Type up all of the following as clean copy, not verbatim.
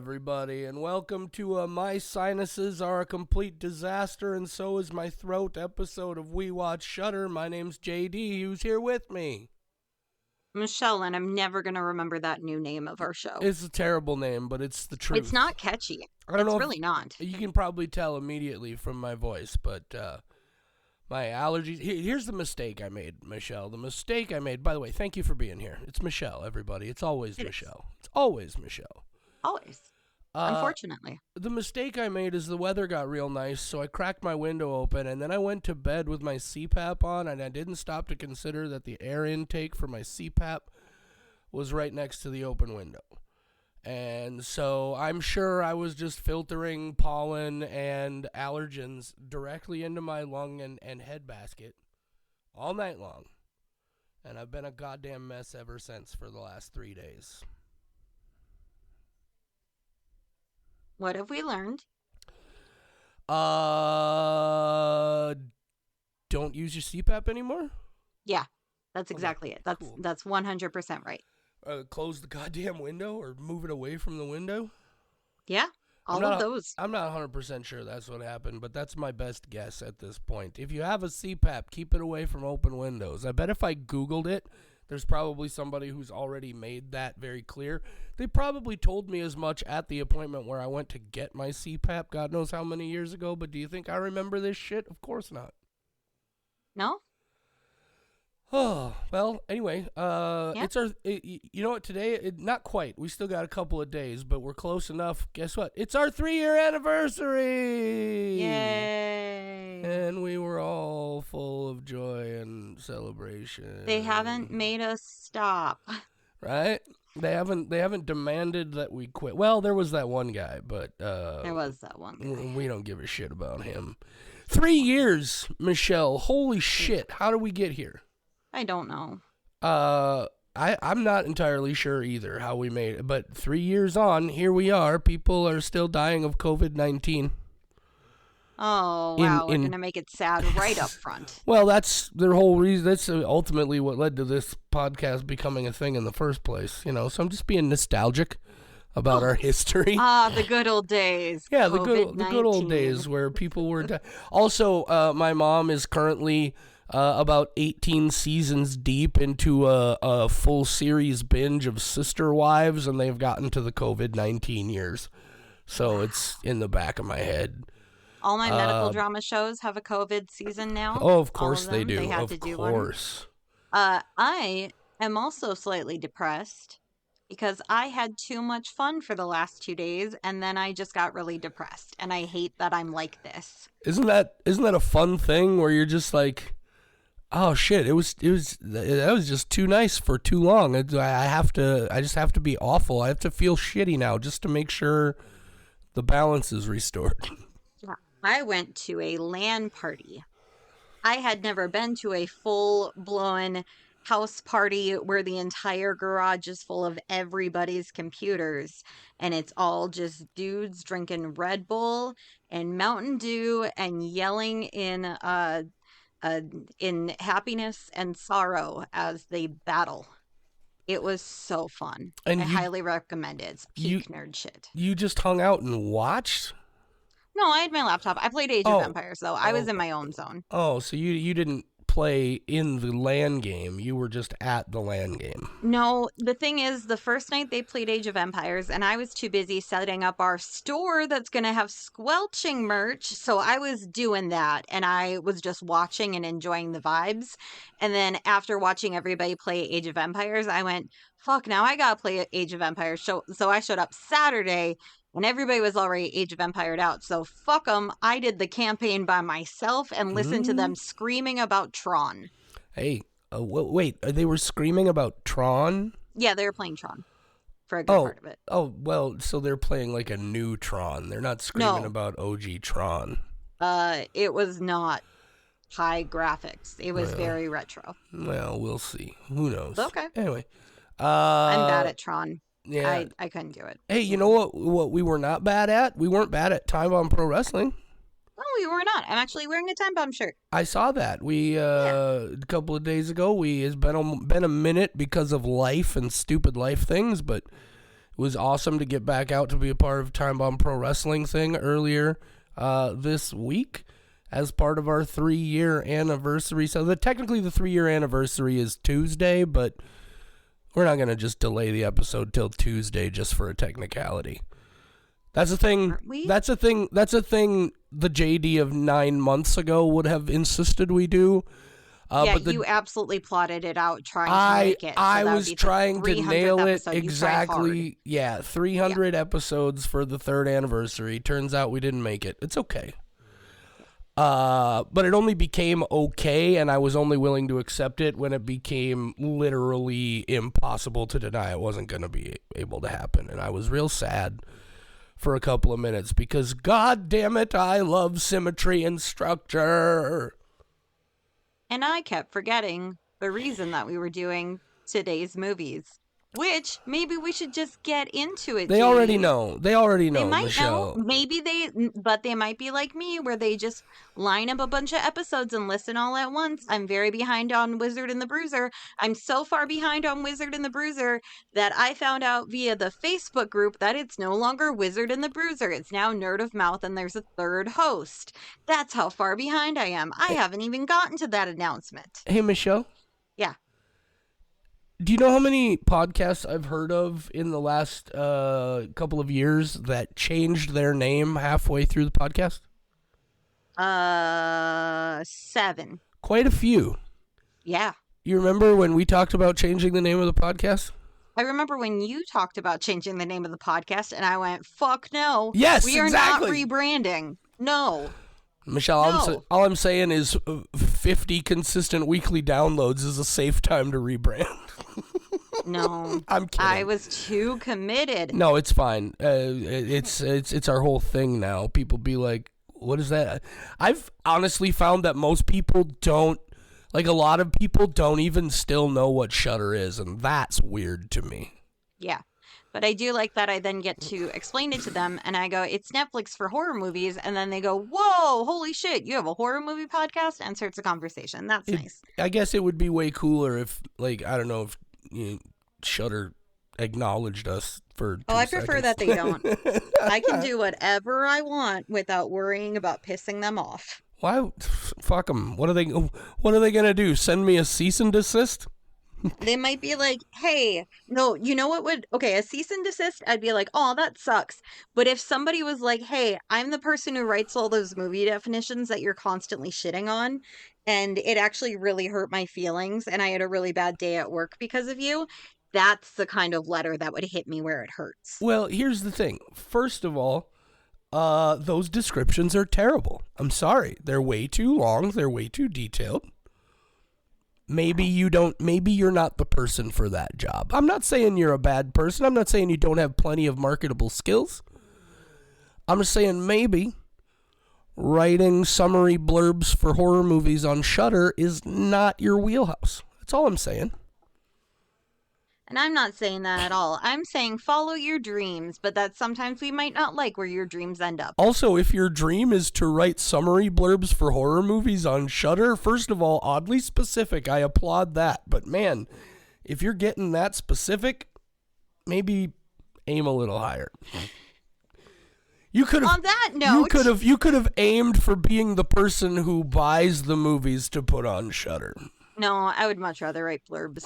everybody, and welcome to My Sinuses Are a Complete Disaster, and So Is My Throat episode of We Watch Shudder. My name's JD, who's here with me. Michelle, and I'm never going to remember that new name of our show. It's a terrible name, but it's the truth. It's not catchy. I don't know really not. You can probably tell immediately from my voice, but my allergies... Here's the mistake I made, Michelle. The mistake I made... By the way, thank you for being here. It's Michelle, everybody. It's always Michelle. It's always Michelle. Always. Unfortunately. The mistake I made is the weather got real nice, so I cracked my window open, and then I went to bed with my CPAP on, and I didn't stop to consider that the air intake for my CPAP was right next to the open window. And so I'm sure I was just filtering pollen and allergens directly into my lung and head basket all night long. And I've been a goddamn mess ever since for the last 3 days. What have we learned? Don't use your CPAP anymore? Yeah, that's exactly it. That's 100% right. Close the goddamn window or move it away from the window? Yeah, all of those. I'm not 100% sure that's what happened, but that's my best guess at this point. If you have a CPAP, keep it away from open windows. I bet if I Googled it, there's probably somebody who's already made that very clear. They probably told me as much at the appointment where I went to get my CPAP, God knows how many years ago, but do you think I remember this shit? Of course not. No? Oh, well, anyway, it's you know what, today, not quite, we still got a couple of days, but we're close enough. Guess what? It's our 3-year anniversary! Yay! And we were all full of joy and celebration. They haven't made us stop. Right? They haven't demanded that we quit. Well, there was that one guy, but there was that one guy. We don't give a shit about him. 3 years, Michelle. Holy shit. How did we get here? I don't know. I'm not entirely sure either how we made it, but 3 years on, here we are. People are still dying of COVID-19. Oh, wow. We're going to make it sad right up front. Well, that's their whole reason. That's ultimately what led to this podcast becoming a thing in the first place, you know. So I'm just being nostalgic about our history. The good old days. Yeah, the good old days where people were... Also, my mom is currently... about 18 seasons deep into a full series binge of Sister Wives, and they've gotten to the COVID-19 years. So it's in the back of my head. All my medical drama shows have a COVID season now. Oh, of course they do. They had to do one. I am also slightly depressed because I had too much fun for the last 2 days, and then I just got really depressed, and I hate that I'm like this. Isn't that a fun thing where you're just like... Oh shit! That was just too nice for too long. I just have to be awful. I have to feel shitty now just to make sure the balance is restored. Yeah. I went to a LAN party. I had never been to a full-blown house party where the entire garage is full of everybody's computers, and it's all just dudes drinking Red Bull and Mountain Dew and yelling in happiness and sorrow as they battle. It was so fun. And I highly recommend it. It's peak nerd shit. You just hung out and watched? No, I had my laptop. I played Age of Empires, though. I was in my own zone. Oh, so you didn't play in the LAN game. You were just at the LAN game. No, the thing is, the first night they played Age of Empires, and I was too busy setting up our store that's going to have squelching merch, so I was doing that, and I was just watching and enjoying the vibes. And then after watching everybody play Age of Empires, I went, fuck, now I gotta play Age of Empires. So I showed up Saturday, and everybody was already Age of Empired out. So fuck them. I did the campaign by myself and listened to them screaming about Tron. Hey, wait, they were screaming about Tron? Yeah, they were playing Tron for a good part of it. Oh, well, so they're playing like a new Tron. They're not screaming about OG Tron. It was not high graphics. It was very retro. Well, we'll see. Who knows? Okay. Anyway. I'm bad at Tron. Yeah. I couldn't do it. Hey, you know what we were not bad at? We weren't bad at Time Bomb Pro Wrestling. No, we were not. I'm actually wearing a Time Bomb shirt. I saw that. We a couple of days ago. It's been a minute because of life and stupid life things, but It was awesome to get back out to be a part of Time Bomb Pro Wrestling thing earlier this week as part of our 3-year anniversary. So technically the 3-year anniversary is Tuesday, but we're not going to just delay the episode till Tuesday just for a technicality. That's a thing. Aren't we? That's a thing the JD of 9 months ago would have insisted we do. But you absolutely plotted it out trying to make it. So I that would was be the trying to 300th nail it episode. You tried hard. exactly. Yeah, 300 episodes for the 3rd anniversary. Turns out we didn't make it. It's okay. But it only became okay, and I was only willing to accept it when it became literally impossible to deny it wasn't going to be able to happen. And I was real sad for a couple of minutes because, God damn it, I love symmetry and structure. And I kept forgetting the reason that we were doing today's movies, which maybe we should just get into it. They already know. They already know, They might Michelle. know. But they might be like me, where they just line up a bunch of episodes and listen all at once. I'm very behind on Wizard and the Bruiser. I'm so far behind on Wizard and the Bruiser that I found out via the Facebook group that it's no longer Wizard and the Bruiser. It's now Nerd of Mouth, and there's a 3rd host. That's how far behind I am. I haven't even gotten to that announcement. Hey, Michelle. Yeah. Do you know how many podcasts I've heard of in the last couple of years that changed their name halfway through the podcast? 7. Quite a few. Yeah. You remember when we talked about changing the name of the podcast? I remember when you talked about changing the name of the podcast, and I went, fuck no. Yes, we are exactly. not rebranding. No. Michelle, No. all I'm saying is 50 consistent weekly downloads is a safe time to rebrand. No. I'm kidding. I was too committed. No, it's fine. It's our whole thing now. People be like, what is that? I've honestly found that most people don't, like a lot of people don't even still know what Shudder is, and that's weird to me. Yeah. But I do like that I then get to explain it to them, and I go, it's Netflix for horror movies, and then they go, whoa, holy shit, you have a horror movie podcast? And starts a conversation. That's nice. I guess it would be way cooler if, like, I don't know, if Shudder acknowledged us for 2 I prefer seconds. that they don't. I can do whatever I want without worrying about pissing them off. Why? Fuck them. What are they gonna do? Send me a cease and desist? They might be like, hey, no, you know what would, okay, a cease and desist, I'd be like, oh, that sucks. But if somebody was like, hey, I'm the person who writes all those movie definitions that you're constantly shitting on, and it actually really hurt my feelings, and I had a really bad day at work because of you, that's the kind of letter that would hit me where it hurts. Well, here's the thing. First of all, those descriptions are terrible. I'm sorry. They're way too long. They're way too detailed. Maybe you're not the person for that job. I'm not saying you're a bad person. I'm not saying you don't have plenty of marketable skills. I'm just saying maybe writing summary blurbs for horror movies on Shudder is not your wheelhouse. That's all I'm saying. And I'm not saying that at all. I'm saying follow your dreams, but that sometimes we might not like where your dreams end up. Also, if your dream is to write summary blurbs for horror movies on Shudder, first of all, oddly specific. I applaud that. But man, if you're getting that specific, maybe aim a little higher. You could have, on that note, you could have aimed for being the person who buys the movies to put on Shudder. No, I would much rather write blurbs.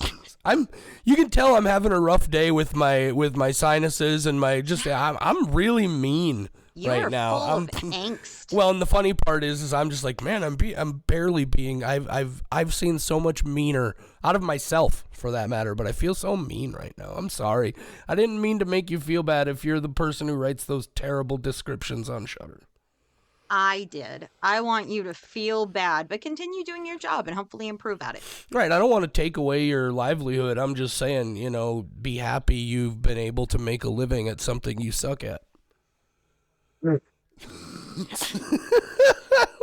You can tell I'm having a rough day with my sinuses and I'm really mean right now. Full of angst. Well, and the funny part is I'm just like, man, I'm barely being. I've seen so much meaner out of myself, for that matter, but I feel so mean right now. I'm sorry. I didn't mean to make you feel bad if you're the person who writes those terrible descriptions on Shudder. I did. I want you to feel bad, but continue doing your job and hopefully improve at it. Right. I don't want to take away your livelihood. I'm just saying, be happy you've been able to make a living at something you suck at.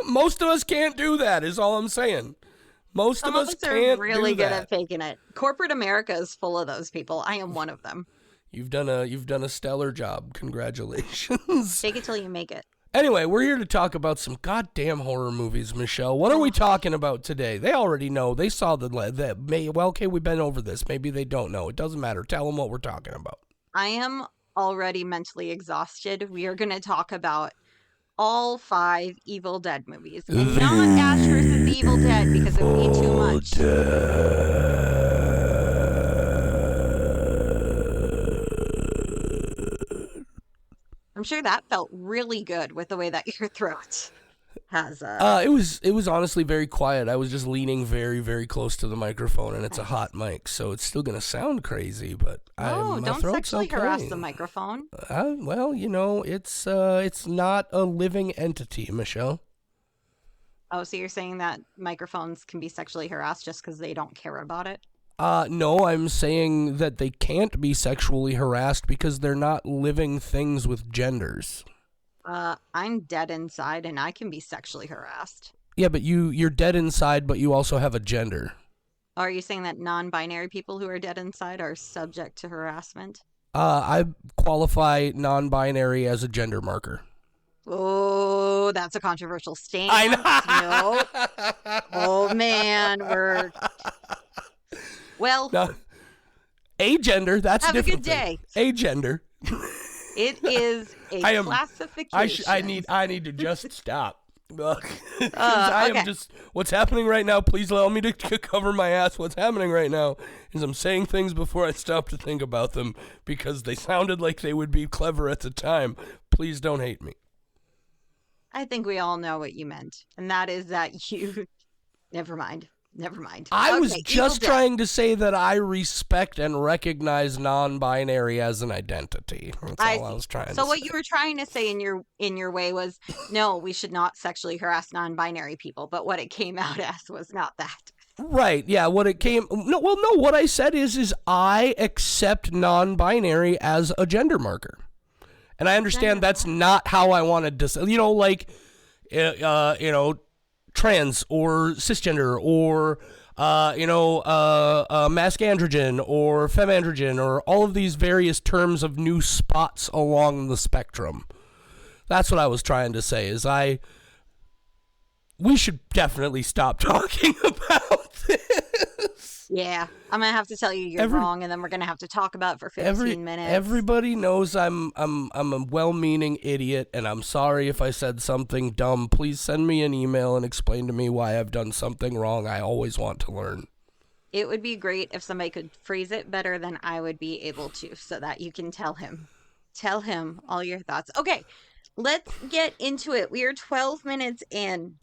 Most of us can't do that, is all I'm saying. Most of us can't are really do good that. at faking it. Corporate America is full of those people. I am one of them. You've done a stellar job. Congratulations. Fake it till you make it. Anyway, we're here to talk about some goddamn horror movies, Michelle. What are we talking about today? They already know. They saw okay, we've been over this. Maybe they don't know. It doesn't matter. Tell them what we're talking about. I am already mentally exhausted. We are going to talk about all 5 Evil Dead movies and not Ash versus the Evil Dead because it would be too much. I'm sure that felt really good with the way that your throat has It was honestly very quiet. I was just leaning very, very close to the microphone, and it's a hot mic, so it's still gonna sound crazy. But my don't throat's sexually okay. harass the microphone. Well, it's not a living entity, Michelle. Oh, so you're saying that microphones can be sexually harassed just because they don't care about it? No, I'm saying that they can't be sexually harassed because they're not living things with genders. I'm dead inside and I can be sexually harassed. Yeah, but you're dead inside, but you also have a gender. Are you saying that non-binary people who are dead inside are subject to harassment? I qualify non-binary as a gender marker. Oh, that's a controversial stance. I know. No. Oh man, we're well. No. Agender. That's have different. Have a good day. Agender. It is a classification. I need to just stop. I am just. What's happening right now? Please allow me to cover my ass. What's happening right now is I'm saying things before I stop to think about them because they sounded like they would be clever at the time. Please don't hate me. I think we all know what you meant, and that is that you. Never mind. I was just trying to say that I respect and recognize non-binary as an identity. That's all I was trying to say. So what you were trying to say in your way was, no, we should not sexually harass non-binary people. But what it came out as was not that. Right. Yeah. What I said is I accept non-binary as a gender marker, and I understand that's not how I wanted to say. Trans or cisgender or mask androgen or femandrogen or all of these various terms of new spots along the spectrum. That's what I was trying to say is we should definitely stop talking about this. Yeah, I'm gonna have to tell you you're wrong, and then we're gonna have to talk about it for 15 minutes. Everybody knows I'm a well-meaning idiot, and I'm sorry if I said something dumb. Please send me an email and explain to me why I've done something wrong. I always want to learn. It would be great if somebody could phrase it better than I would be able to, so that you can tell him all your thoughts. Okay, let's get into it. We are 12 minutes in,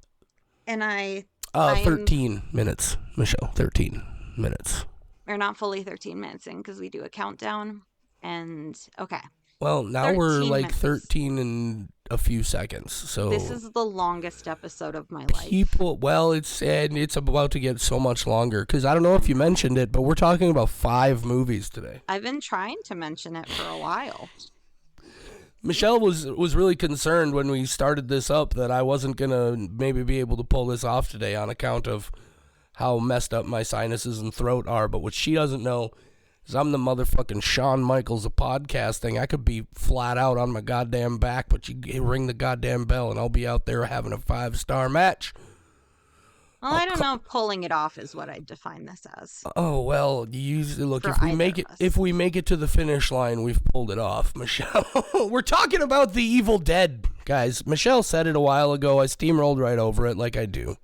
and 13 minutes, Michelle. 13 minutes. We're not fully 13 minutes in because we do a countdown. And okay. Well, now we're like 13 and a few seconds. So this is the longest episode of my life. It's about to get so much longer because I don't know if you mentioned it, but we're talking about 5 movies today. I've been trying to mention it for a while. Michelle was really concerned when we started this up that I wasn't gonna maybe be able to pull this off today on account of how messed up my sinuses and throat are, but what she doesn't know is I'm the motherfucking Shawn Michaels of podcasting. I could be flat out on my goddamn back, but you ring the goddamn bell and I'll be out there having a 5-star match. Well, I don't know if pulling it off is what I define this as. Oh, well, you usually look, if we make it to the finish line, we've pulled it off, Michelle. We're talking about The Evil Dead, guys. Michelle said it a while ago. I steamrolled right over it like I do.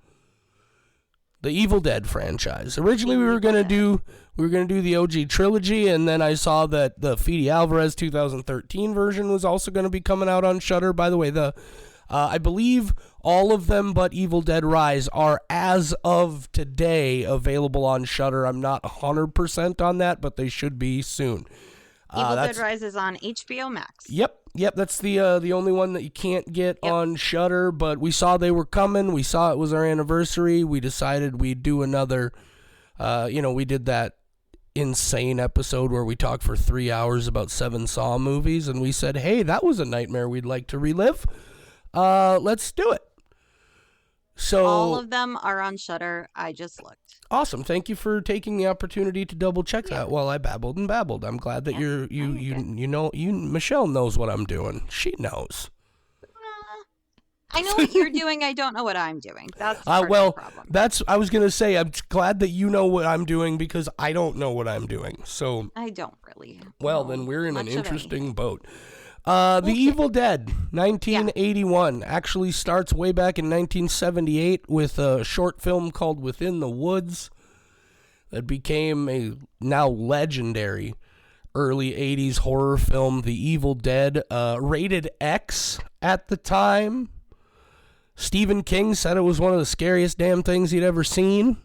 The Evil Dead franchise. Originally, we were gonna do the OG trilogy, and then I saw that the Fede Alvarez 2013 version was also going to be coming out on Shudder. By the way, I believe all of them but Evil Dead Rise are, as of today, available on Shudder. I'm not 100% on that, but they should be soon. Evil Dead Rise is on HBO Max. Yep. That's the only one that you can't get on Shudder. But we saw they were coming. We saw it was our anniversary. We decided we'd do another. We did that insane episode where we talked for 3 hours about 7 Saw movies, and we said, hey, that was a nightmare we'd like to relive. Let's do it. So all of them are on Shudder. I just looked. Awesome. Thank you for taking the opportunity to double check that while I babbled and babbled. I'm glad that Michelle knows what I'm doing. She knows. I know what you're doing. I don't know what I'm doing. That's part of the Well, problem. I was going to say, I'm glad that you know what I'm doing because I don't know what I'm doing. So, I don't really well, then know we're in an much of interesting anything. boat. The Okay. Evil Dead, Yeah. 1981, actually starts way back in 1978 with a short film called Within the Woods that became a now legendary early 80s horror film, The Evil Dead, rated X at the time. Stephen King said it was one of the scariest damn things he'd ever seen.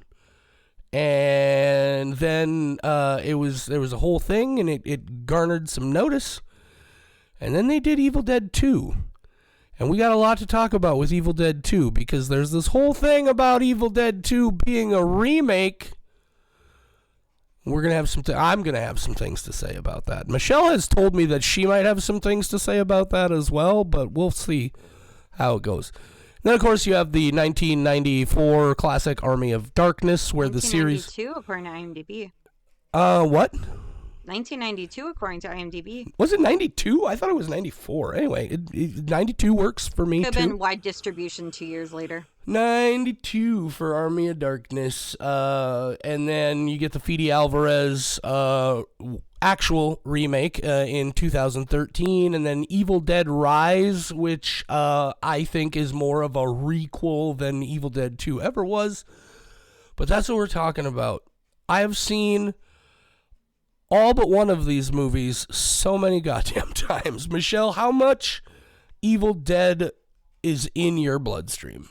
And then there was a whole thing, and it garnered some notice. And then they did Evil Dead 2. And we got a lot to talk about with Evil Dead 2 because there's this whole thing about Evil Dead 2 being a remake. We're gonna have I'm gonna have some things to say about that. Michelle has told me that she might have some things to say about that as well, but we'll see how it goes. Then, of course, you have the 1994 classic Army of Darkness, where the series. 1992 according to IMDb. What? 1992 according to IMDb. Was it 92? I thought it was 94. Anyway, 92 works for me Could have too. been wide distribution 2 years later. 92 for Army of Darkness. And then you get the Fede Alvarez actual remake in 2013. And then Evil Dead Rise, which I think is more of a requel than Evil Dead 2 ever was. But that's what we're talking about. I have seen all but one of these movies so many goddamn times. Michelle, how much Evil Dead is in your bloodstream?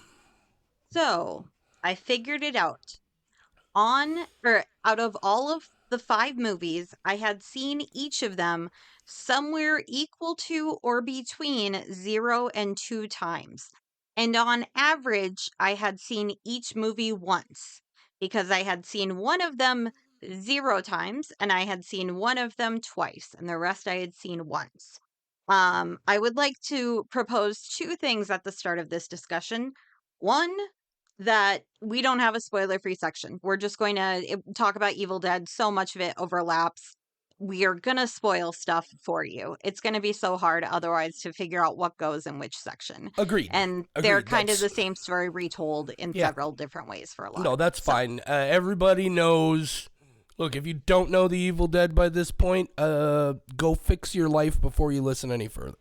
So I figured it out. Out of all of the 5 movies, I had seen each of them somewhere equal to or between 0 and 2 times. And on average, I had seen each movie once because I had seen one of them 0 times and I had seen one of them twice, and the rest I had seen once. I would like to propose 2 things at the start of this discussion. One, that we don't have a spoiler free section. We're just going to talk about Evil Dead. So much of it overlaps. We are going to spoil stuff for you. It's going to be so hard otherwise to figure out what goes in which section. Agreed. And they're Agreed. kind of the same story retold in Yeah. several different ways for a lot No, of it. that's So, fine. Everybody knows. Look, if you don't know The Evil Dead by this point, go fix your life before you listen any further.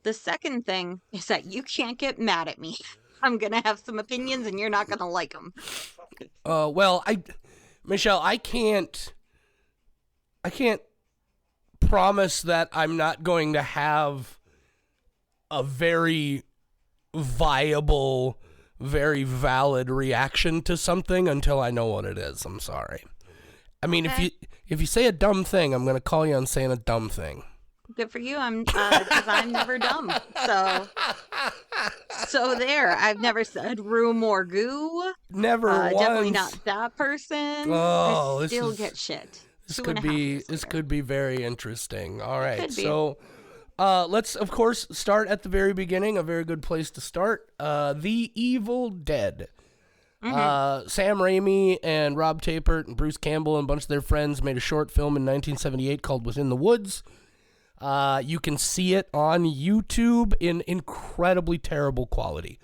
the second thing is that you can't get mad at me. I'm going to have some opinions and you're not going to like them. Well, Michelle, I can't promise that I'm not going to have a very viable, very valid reaction to something until I know what it is. I'm sorry. I mean, Okay. if you say a dumb thing, I'm gonna call you on saying a dumb thing. Good for you. Because I'm never dumb. So there. I've never said room or goo. Never once. Definitely not that person. Oh, I this still is- get shit. This Two could and a half be years this later. could be very interesting. All right, could be. so let's of course start at the very beginning. A very good place to start. The Evil Dead. Sam Raimi and Rob Tapert and Bruce Campbell and a bunch of their friends made a short film in 1978 called Within the Woods. You can see it on YouTube in incredibly terrible quality.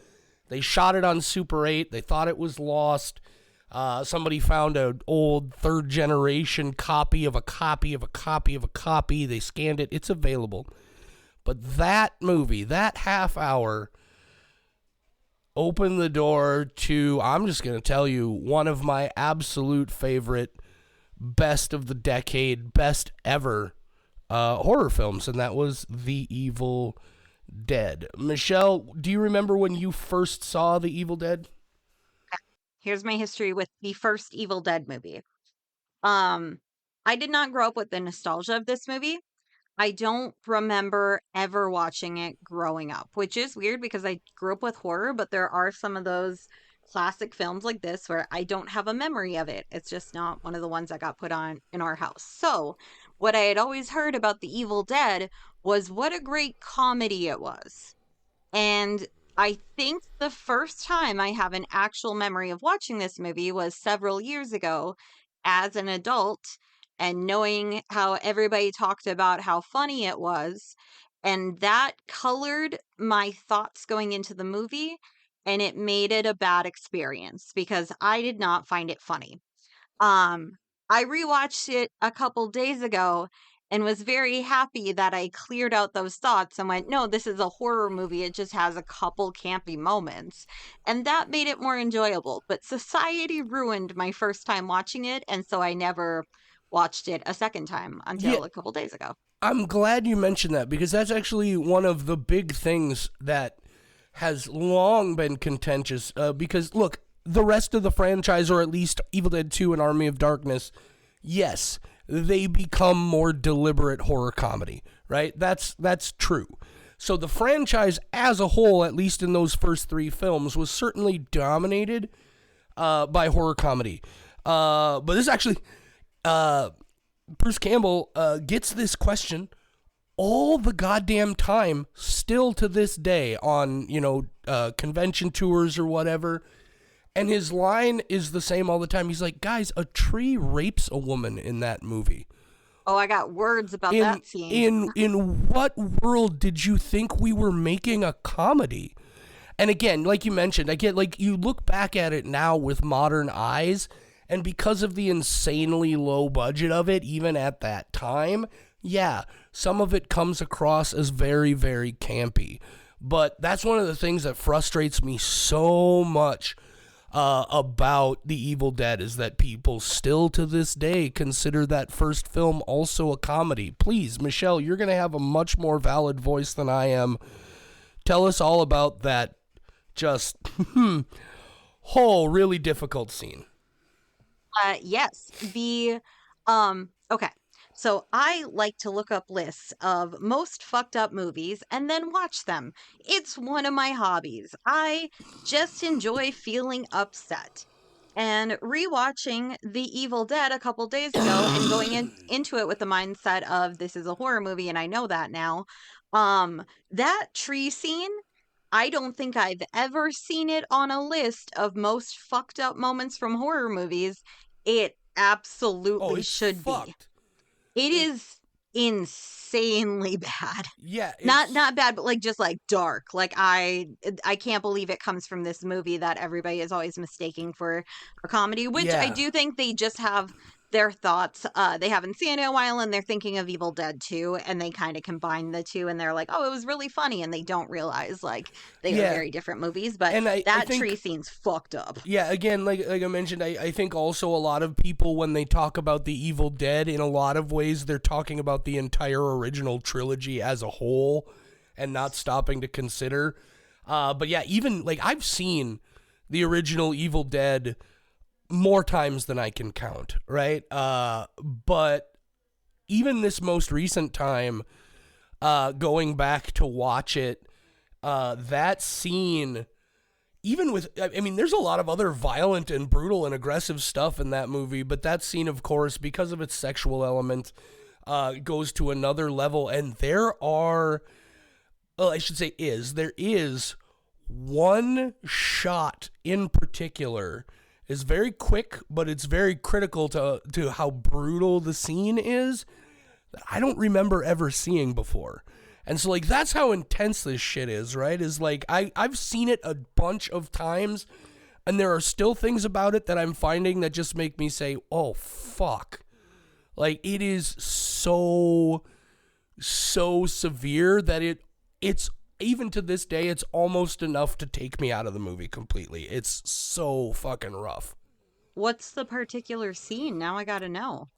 They shot it on Super 8. They thought it was lost. Somebody found an old third generation copy of a copy of a copy of a copy. They scanned it. It's available. But that movie, that half hour, opened the door to, I'm just going to tell you, one of my absolute favorite, best of the decade, best ever horror films, and that was The Evil Dead. Michelle, do you remember when you first saw The Evil Dead? Here's my history with the first Evil Dead movie. I did not grow up with the nostalgia of this movie. I don't remember ever watching it growing up, which is weird because I grew up with horror, but there are some of those classic films like this where I don't have a memory of it. It's just not one of the ones that got put on in our house. So, what I had always heard about The Evil Dead was what a great comedy it was. And I think the first time I have an actual memory of watching this movie was several years ago as an adult and knowing how everybody talked about how funny it was. And that colored my thoughts going into the movie, and it made it a bad experience because I did not find it funny. Um, I rewatched it a couple days ago and was very happy that I cleared out those thoughts and went, no, this is a horror movie. It just has a couple campy moments. And that made it more enjoyable. But society ruined my first time watching it. And so I never watched it a second time Yeah, until a couple days ago. I'm glad you mentioned that because that's actually one of the big things that has long been contentious. Because look, the rest of the franchise, or at least Evil Dead 2 and Army of Darkness, yes, they become more deliberate horror comedy, right? That's true. So the franchise as a whole, at least in those first three films, was certainly dominated by horror comedy. But this actually, Bruce Campbell gets this question all the goddamn time, still to this day, on convention tours or whatever. And his line is the same all the time. He's like, guys, a tree rapes a woman in that movie. Oh, I got words about In that scene. in what world did you think we were making a comedy? And again, like you mentioned, again, like you look back at it now with modern eyes, and because of the insanely low budget of it, even at that time, yeah, some of it comes across as very, very campy. But that's one of the things that frustrates me so much about The Evil Dead, is that people still to this day consider that first film also a comedy. Please, Michelle, you're going to have a much more valid voice than I am. Tell us all about that just whole really difficult scene. Yes. Okay. So I like to look up lists of most fucked up movies and then watch them. It's one of my hobbies. I just enjoy feeling upset. And rewatching The Evil Dead a couple days ago and going into it with the mindset of this is a horror movie and I know that now. That tree scene, I don't think I've ever seen it on a list of most fucked up moments from horror movies. It Oh, absolutely it's should be. fucked. It It is insanely bad. yeah, Not bad, but like just like dark. Like I can't believe it comes from this movie that everybody is always mistaking for comedy, which I yeah. do think they just have their thoughts. They haven't seen it in a while and they're thinking of Evil Dead 2 and they kind of combine the two and they're like, "Oh, it was really funny." And they don't realize like they are Yeah. very different movies, but And I that think tree scene's fucked up. yeah, again, like I mentioned, I think also a lot of people when they talk about the Evil Dead, in a lot of ways they're talking about the entire original trilogy as a whole and not stopping to consider. But yeah, even like I've seen the original Evil Dead more times than I can count, right? But even this most recent time, going back to watch it, that scene, even with, I mean, there's a lot of other violent and brutal and aggressive stuff in that movie, but that scene, of course, because of its sexual element, goes to another level. And there are, well, I should say there is one shot in particular, is very quick, but it's very critical to how brutal the scene is, that I don't remember ever seeing before. And so, like, that's how intense this shit is, right? Is like, I've seen it a bunch of times, and there are still things about it that I'm finding that just make me say, oh, fuck. Like, it is so severe that it's, even to this day, it's almost enough to take me out of the movie completely. It's so fucking rough. What's the particular scene? Now I gotta know.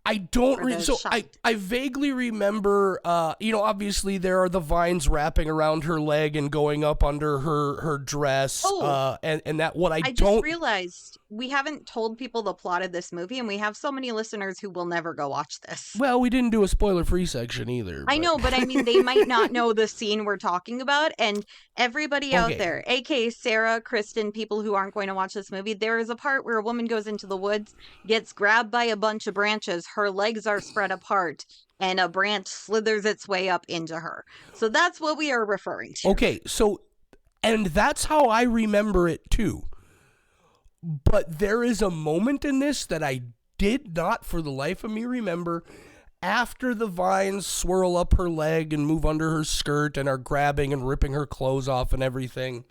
I don't Or the so shot. I vaguely remember obviously there are the vines wrapping around her leg and going up under her dress, Oh, and that what I I just don't realized we haven't told people the plot of this movie, and we have so many listeners who will never go watch this. well, we didn't do a spoiler free section either, I but know, but I mean, they might not know the scene we're talking about. And everybody out okay. there, aka Sarah, Kristen, people who aren't going to watch this movie, there is a part where a woman goes into the woods, gets grabbed by a bunch of branches, her legs are spread apart, and a branch slithers its way up into her. So that's what we are referring to. Okay, so and that's how I remember it too. But there is a moment in this that I did not for the life of me remember, after the vines swirl up her leg and move under her skirt and are grabbing and ripping her clothes off and everything,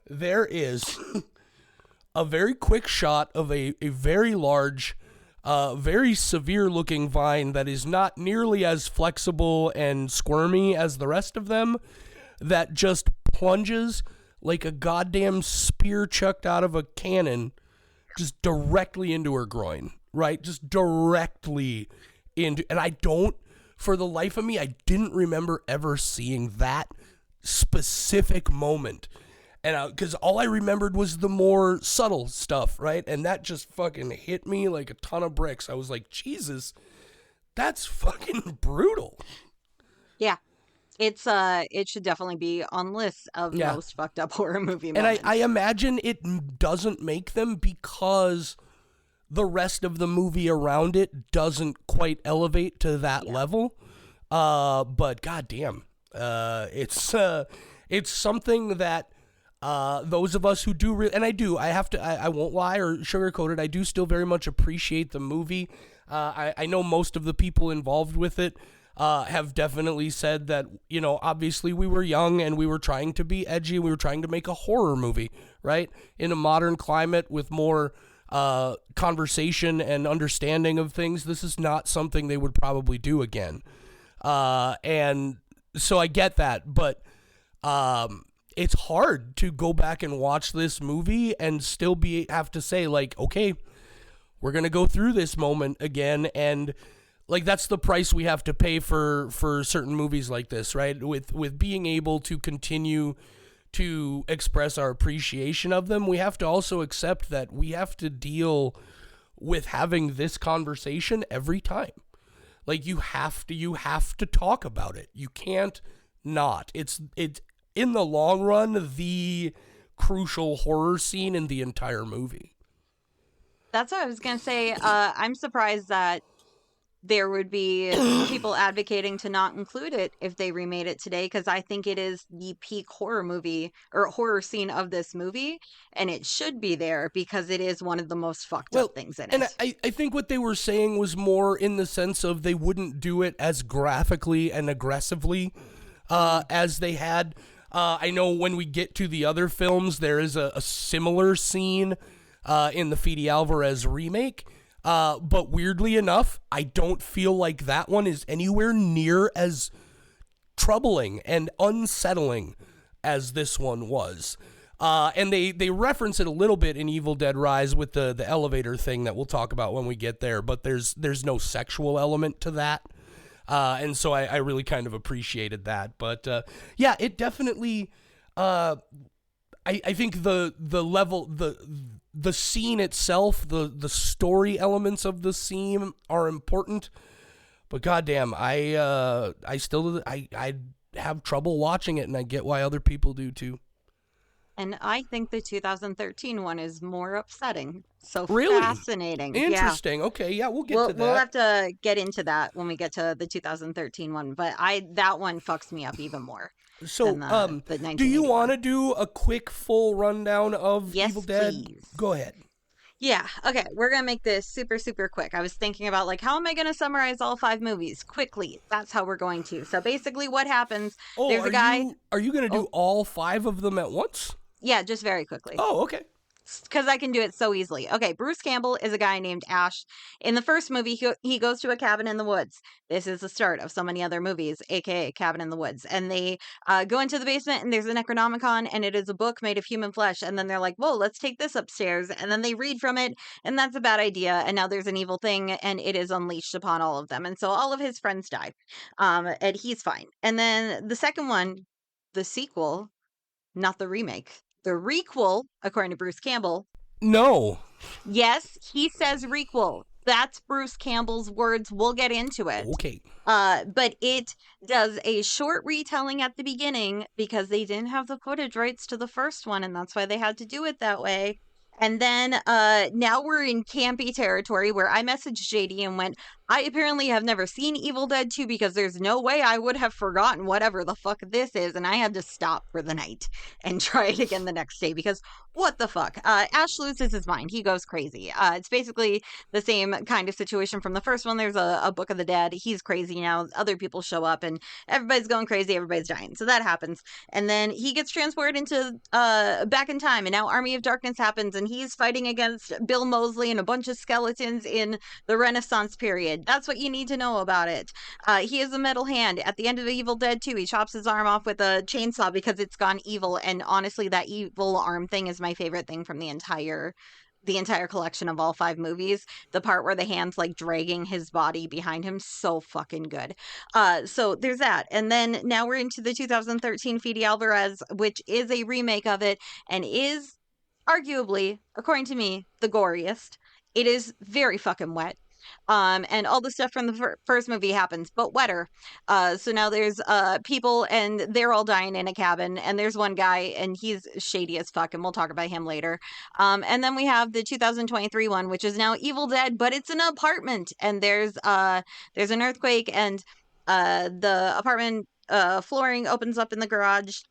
there is a very quick shot of a very large, very severe looking vine that is not nearly as flexible and squirmy as the rest of them, that just plunges like a goddamn spear chucked out of a cannon just directly into her groin, right? Just directly into, and I don't, for the life of me, I didn't remember ever seeing that specific moment. And because all I remembered was the more subtle stuff, right? And that just fucking hit me like a ton of bricks. I was like, Jesus, that's fucking brutal. Yeah. It should definitely be on lists of Yeah. most fucked up horror movie And moments. I imagine it doesn't make them because the rest of the movie around it doesn't quite elevate to that level. But goddamn, it's something that those of us who do, and I won't lie or sugarcoat it, I do still very much appreciate the movie. I know most of the people involved with it have definitely said that, you know, obviously we were young and we were trying to be edgy. We were trying to make a horror movie, right? In a modern climate with more conversation and understanding of things. This is not something they would probably do again. And so I get that, but it's hard to go back and watch this movie and still have to say, like, okay, we're going to go through this moment again, and like that's the price we have to pay for certain movies like this, right? With being able to continue to express our appreciation of them, we have to also accept that we have to deal with having this conversation every time. Like you have to talk about it. You can't not. It's in the long run the crucial horror scene in the entire movie. That's what I was gonna say. I'm surprised that there would be people advocating to not include it if they remade it today, because I think it is the peak horror movie or horror scene of this movie, and it should be there because it is one of the most fucked up things in and it. I think what they were saying was more in the sense of they wouldn't do it as graphically and aggressively as they had. I know when we get to the other films, there is a similar scene in the Fede Alvarez remake. But weirdly enough, I don't feel like that one is anywhere near as troubling and unsettling as this one was. And they reference it a little bit in Evil Dead Rise with the elevator thing that we'll talk about when we get there, but there's no sexual element to that. And so I really kind of appreciated that. But yeah, it definitely I think the level the scene itself, the story elements of the scene are important, but goddamn, I have trouble watching it, and I get why other people do too. And I think the 2013 one is more upsetting. So Really fascinating. Yeah. interesting. Okay, yeah, we'll get to that. We'll have to get into that when we get to the 2013 one, but that one fucks me up even more. So, the do you want to do a quick full rundown of Yes, Evil Dead? please. Go ahead. Yeah, okay, we're gonna make this super, super quick. I was thinking about, like, how am I gonna summarize all 5 movies quickly? That's how we're going to. So basically what happens, there's a guy... Are you going to do all 5 of them at once? Yeah, just very quickly. Oh, okay. Because I can do it so easily. Okay, Bruce Campbell is a guy named Ash. In the first movie, he goes to a cabin in the woods. This is the start of so many other movies, aka Cabin in the Woods. And they go into the basement, and there's an Necronomicon, and it is a book made of human flesh. And then they're like, whoa, let's take this upstairs. And then they read from it, and that's a bad idea. And now there's an evil thing, and it is unleashed upon all of them. And so all of his friends die. And he's fine. And then the second one, the sequel, not the remake. The requel, according to Bruce Campbell. No. Yes, he says requel. That's Bruce Campbell's words. We'll get into it. Okay. But it does a short retelling at the beginning because they didn't have the footage rights to the first one, and that's why they had to do it that way. And then now we're in campy territory where I messaged JD and went, I apparently have never seen Evil Dead 2 because there's no way I would have forgotten whatever the fuck this is. And I had to stop for the night and try it again the next day because what the fuck? Ash loses his mind. He goes crazy. It's basically the same kind of situation from the first one. There's a Book of the Dead. He's crazy now. Other people show up and everybody's going crazy. Everybody's dying. So that happens. And then he gets transported into back in time. And now Army of Darkness happens and he's fighting against Bill Moseley and a bunch of skeletons in the Renaissance period. That's what you need to know about it. He is a metal hand. At the end of Evil Dead 2, he chops his arm off with a chainsaw because it's gone evil. And honestly, that evil arm thing is my favorite thing from the entire collection of all 5 movies. The part where the hand's like dragging his body behind him, so fucking good. So there's that. And then now we're into the 2013 Fede Alvarez, which is a remake of it and is arguably, according to me, the goriest. It is very fucking wet. And all the stuff from the first movie happens, but wetter. So now there's people and they're all dying in a cabin, and there's one guy and he's shady as fuck, and we'll talk about him later. And then we have the 2023 one, which is now Evil Dead, but it's an apartment, and there's an earthquake, and the apartment flooring opens up in the garage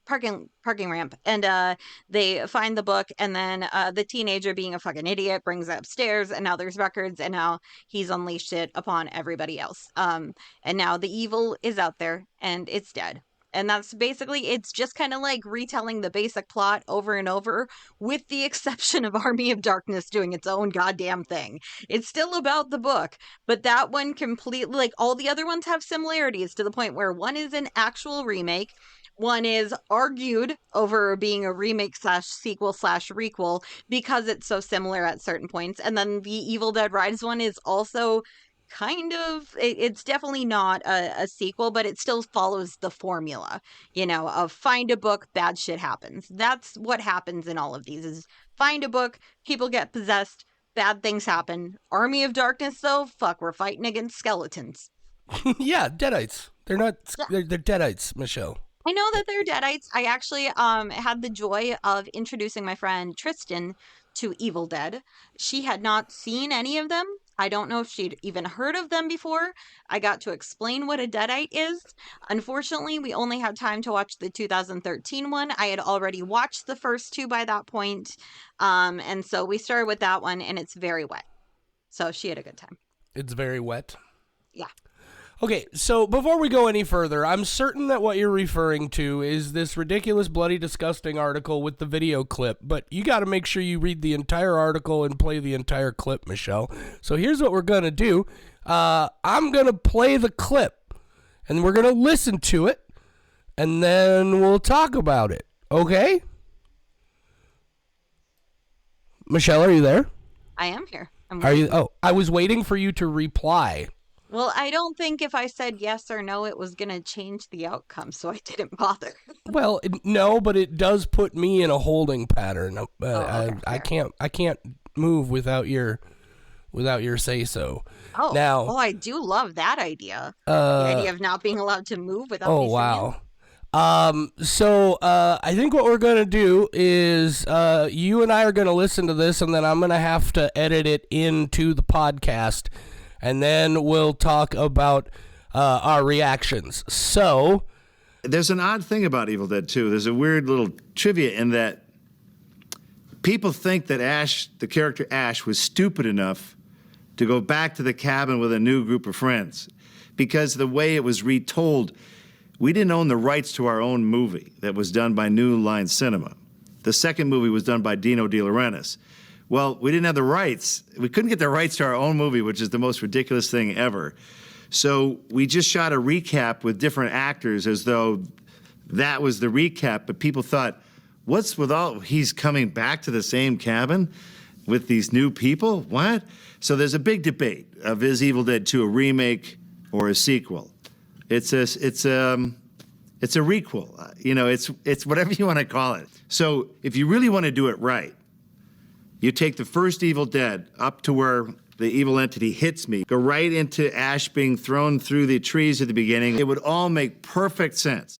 parking ramp, and they find the book, and then the teenager, being a fucking idiot, brings it upstairs, and now there's records, and now he's unleashed it upon everybody else. And now the evil is out there and it's dead. And that's basically, it's just kind of like retelling the basic plot over and over, with the exception of Army of Darkness doing its own goddamn thing. It's still about the book, but that one completely, like all the other ones, have similarities to the point where one is an actual remake. One is argued over being a remake slash sequel slash requel because it's so similar at certain points. And then the Evil Dead Rise one is also kind of, it's definitely not a sequel, but it still follows the formula, of find a book, bad shit happens. That's what happens in all of these, is find a book, people get possessed, bad things happen. Army of Darkness, though, fuck, we're fighting against skeletons. Yeah, Deadites. They're not, they're Deadites, Michelle. I know that they're Deadites. I actually had the joy of introducing my friend Tristan to Evil Dead. She had not seen any of them. I don't know if she'd even heard of them before. I got to explain what a Deadite is. Unfortunately, we only had time to watch the 2013 one. I had already watched the first 2 by that point. And so we started with that one, and it's very wet. So she had a good time. It's very wet? Yeah. Okay, so before we go any further, I'm certain that what you're referring to is this ridiculous, bloody, disgusting article with the video clip, but you got to make sure you read the entire article and play the entire clip, Michelle. So here's what we're going to do. I'm going to play the clip, and we're going to listen to it, and then we'll talk about it, okay? Michelle, are you there? I am here. Are you? Oh, I was waiting for you to reply. Well, I don't think if I said yes or no, it was going to change the outcome, so I didn't bother. Well, no, but it does put me in a holding pattern. Okay, I can't move without your say so. Oh, now, I do love that idea. The idea of not being allowed to move without me wow. So I think what we're gonna do is you and I are gonna listen to this, and then I'm gonna have to edit it into the podcast. And then we'll talk about our reactions. So, there's an odd thing about Evil Dead 2. There's a weird little trivia in that people think that Ash, the character Ash, was stupid enough to go back to the cabin with a new group of friends because the way it was retold, we didn't own the rights to our own movie that was done by New Line Cinema. The second movie was done by Dino De Laurentiis. Well, we didn't have the rights. We couldn't get the rights to our own movie, which is the most ridiculous thing ever. So we just shot a recap with different actors as though that was the recap. But people thought, what's with all, he's coming back to the same cabin with these new people? What? So there's a big debate of is Evil Dead 2 a remake or a sequel? It's a requel. It's whatever you want to call it. So if you really want to do it right, you take the first Evil Dead up to where the evil entity hits me, go right into Ash being thrown through the trees at the beginning. It would all make perfect sense.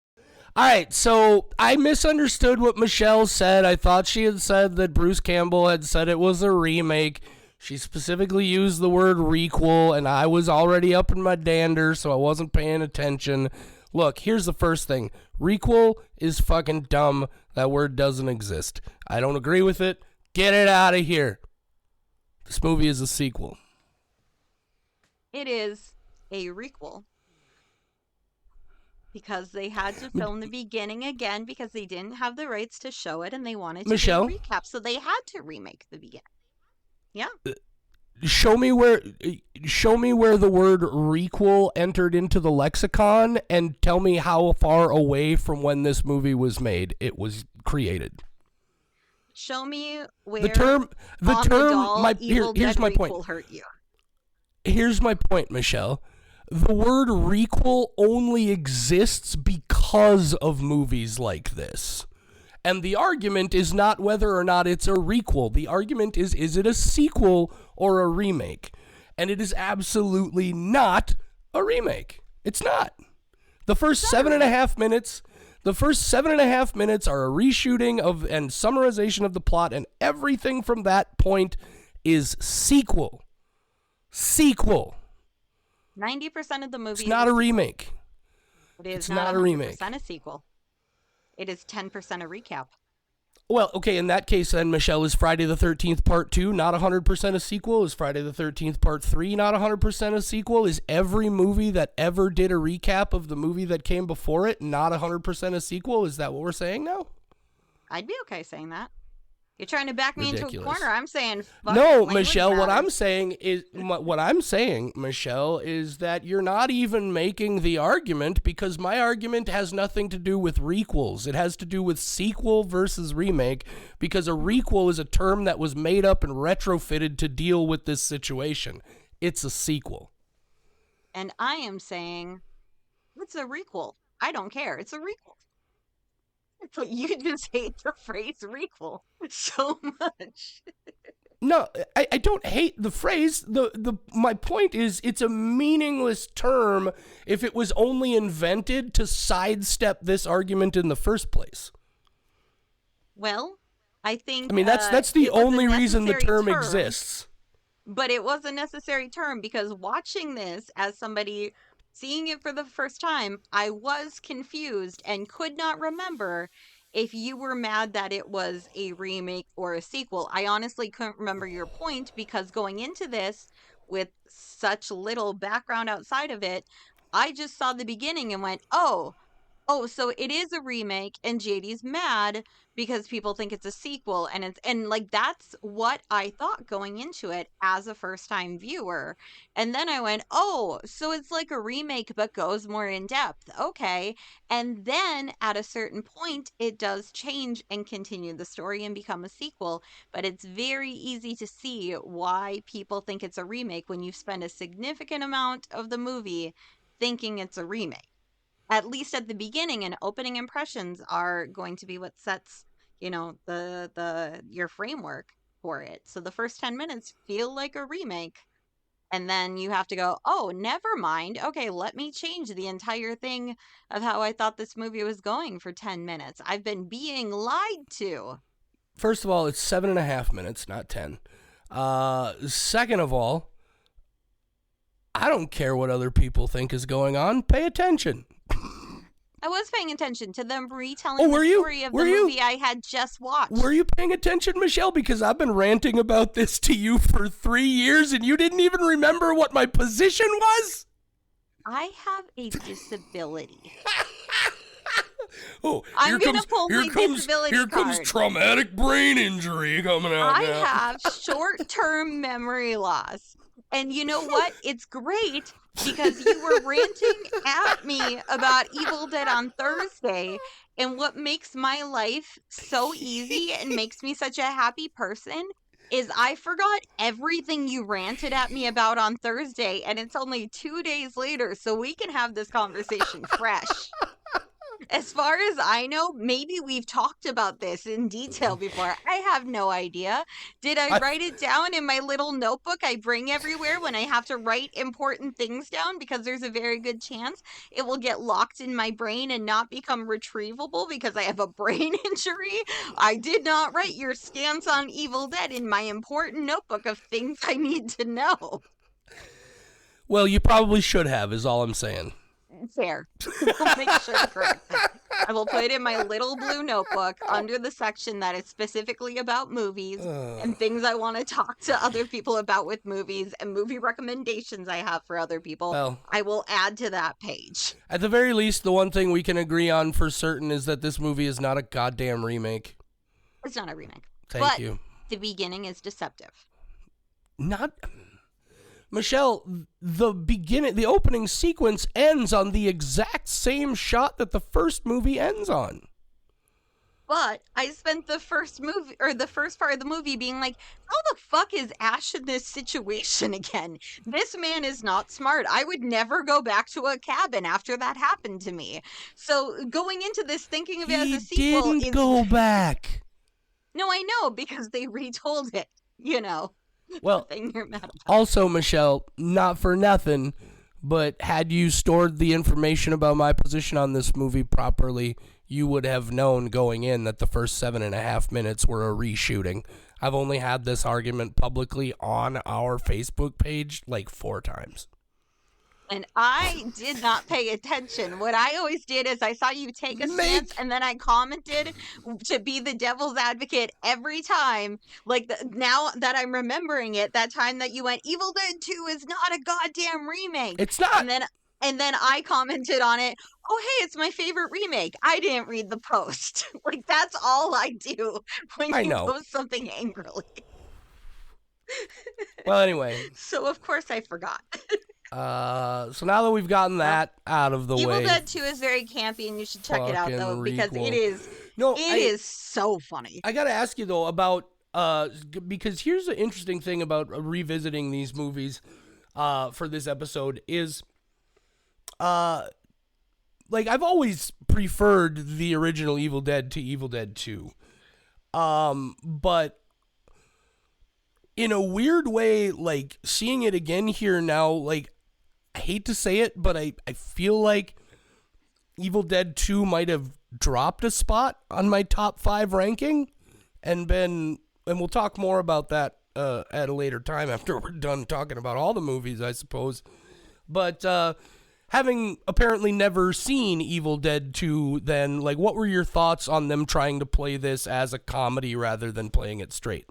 All right, so I misunderstood what Michelle said. I thought she had said that Bruce Campbell had said it was a remake. She specifically used the word requel, and I was already up in my dander, so I wasn't paying attention. Look, here's the first thing. Requel is fucking dumb. That word doesn't exist. I don't agree with it. Get it out of here. This movie is a sequel. It is a requel. Because they had to film the beginning again because they didn't have the rights to show it and they wanted to Michelle? do a recap. So they had to remake the beginning. Yeah. Show me where the word requel entered into the lexicon and tell me how far away from when this movie was made it was created. Show me where The term here's my point. will hurt you. Here's my point, Michelle. The word requel only exists because of movies like this. And the argument is not whether or not it's a requel. The argument is it a sequel or a remake? And it is absolutely not a remake. It's not. The first 7.5 minutes are a reshooting of and summarization of the plot, and everything from that point is sequel. 90% of the movie It's not a remake. It is It's not not a remake. 100% a sequel. It is 10% a recap. Well, okay, in that case, then, Michelle, is Friday the 13th Part 2 not 100% a sequel? Is Friday the 13th Part 3 not 100% a sequel? Is every movie that ever did a recap of the movie that came before it not 100% a sequel? Is that what we're saying now? I'd be okay saying that. You're trying to back me into a Ridiculous. corner. I'm saying No, Michelle, what I'm saying, Michelle, is that you're not even making the argument because my argument has nothing to do with requels. It has to do with sequel versus remake because a requel is a term that was made up and retrofitted to deal with this situation. It's a sequel. And I am saying it's a requel. I don't care. It's a requel. But you just hate the phrase requel so much. No, I don't hate the phrase. My point is it's a meaningless term if it was only invented to sidestep this argument in the first place. Well, I think that's the only reason the term term exists. But it was a necessary term because watching this as somebody seeing it for the first time, I was confused and could not remember if you were mad that it was a remake or a sequel. I honestly couldn't remember your point because going into this with such little background outside of it, I just saw the beginning and went, oh, so it is a remake and JD's mad because people think it's a sequel and like that's what I thought going into it as a first-time viewer. And then I went, "Oh, so it's like a remake but goes more in depth." Okay. And then at a certain point it does change and continue the story and become a sequel, but it's very easy to see why people think it's a remake when you spend a significant amount of the movie thinking it's a remake. At least at the beginning, and opening impressions are going to be what sets the your framework for it. So the first 10 minutes feel like a remake, and then you have to go, oh, never mind, okay, let me change the entire thing of how I thought this movie was going for 10 minutes. I've been being lied to. First of all, it's 7.5 minutes, not 10. Second of all, I don't care what other people think is going on. Pay attention. I was paying attention to them retelling were the you? story of Were the you? movie I had just watched. Were you paying attention, Michelle? Because I've been ranting about this to you for 3 years and you didn't even remember what my position was? I have a disability. Oh, I'm going to pull my disability Here card. comes traumatic brain injury coming out I now. have short-term memory loss. And you know what? It's great because you were ranting at me about Evil Dead on Thursday. And what makes my life so easy and makes me such a happy person is I forgot everything you ranted at me about on Thursday. And it's only 2 days later, so we can have this conversation fresh. As far as I know, maybe we've talked about this in detail before. I have no idea. Did I I, write it down in my little notebook I bring everywhere when I have to write important things down? Because there's a very good chance it will get locked in my brain and not become retrievable because I have a brain injury. I did not write your stance on Evil Dead in my important notebook of things I need to know. well, you probably should have, is all I'm saying. Fair. I'll make sure to correct that. I will put it in my little blue notebook under the section that is specifically about movies and things I want to talk to other people about with movies and movie recommendations I have for other people. Well, I will add to that page. at the very least, the one thing we can agree on for certain is that this movie is not a goddamn remake. It's not a remake. Thank you. The beginning is deceptive. Not Michelle, the opening sequence ends on the exact same shot that the first movie ends on. But I spent the first part of the movie being like, how the fuck is Ash in this situation again? This man is not smart. I would never go back to a cabin after that happened to me. So going into this thinking of it as a sequel He didn't is go back. No, I know, because they retold it, Well, the thing you're mad about. also, Michelle, not for nothing, but had you stored the information about my position on this movie properly, you would have known going in that the first 7.5 minutes were a reshooting. I've only had this argument publicly on our Facebook page like 4 times. And I did not pay attention. What I always did is I saw you take a stance and then I commented to be the devil's advocate every time. Like now that I'm remembering it, that time that you went, Evil Dead 2 is not a goddamn remake. It's not. And then I commented on it, oh, hey, it's my favorite remake. I didn't read the post. Like, that's all I do when you post something angrily. Well, anyway. So, of course, I forgot. So now that we've gotten that out of the way. Evil Dead 2 is very campy, and you should check it out, though, because it is so funny. I gotta ask you, though, about, because here's the interesting thing about revisiting these movies for this episode is, like, I've always preferred the original Evil Dead to Evil Dead 2. But in a weird way, like, seeing it again here now, like, I hate to say it, but I feel like Evil Dead 2 might have dropped a spot on my top 5 ranking and we'll talk more about that at a later time after we're done talking about all the movies, I suppose. But having apparently never seen Evil Dead 2 then, like, what were your thoughts on them trying to play this as a comedy rather than playing it straight?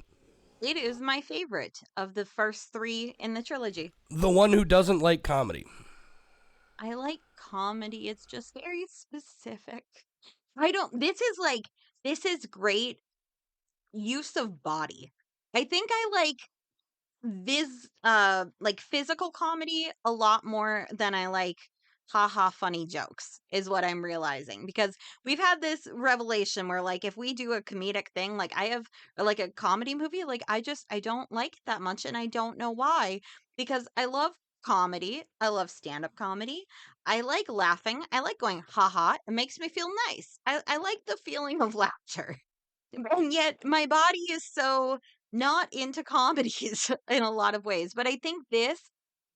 It is my favorite of the first 3 in the trilogy. The one who doesn't like comedy. I like comedy. It's just very specific. This is great use of body. I think I like like physical comedy a lot more than I like haha funny jokes is what I'm realizing, because we've had this revelation where, like, if we do a comedic thing, like like a comedy movie, like I don't like it that much, and I don't know why, because I love comedy. I love stand-up comedy. I like laughing. I like going haha. It makes me feel nice. I like the feeling of laughter. And yet my body is so not into comedies in a lot of ways. But I think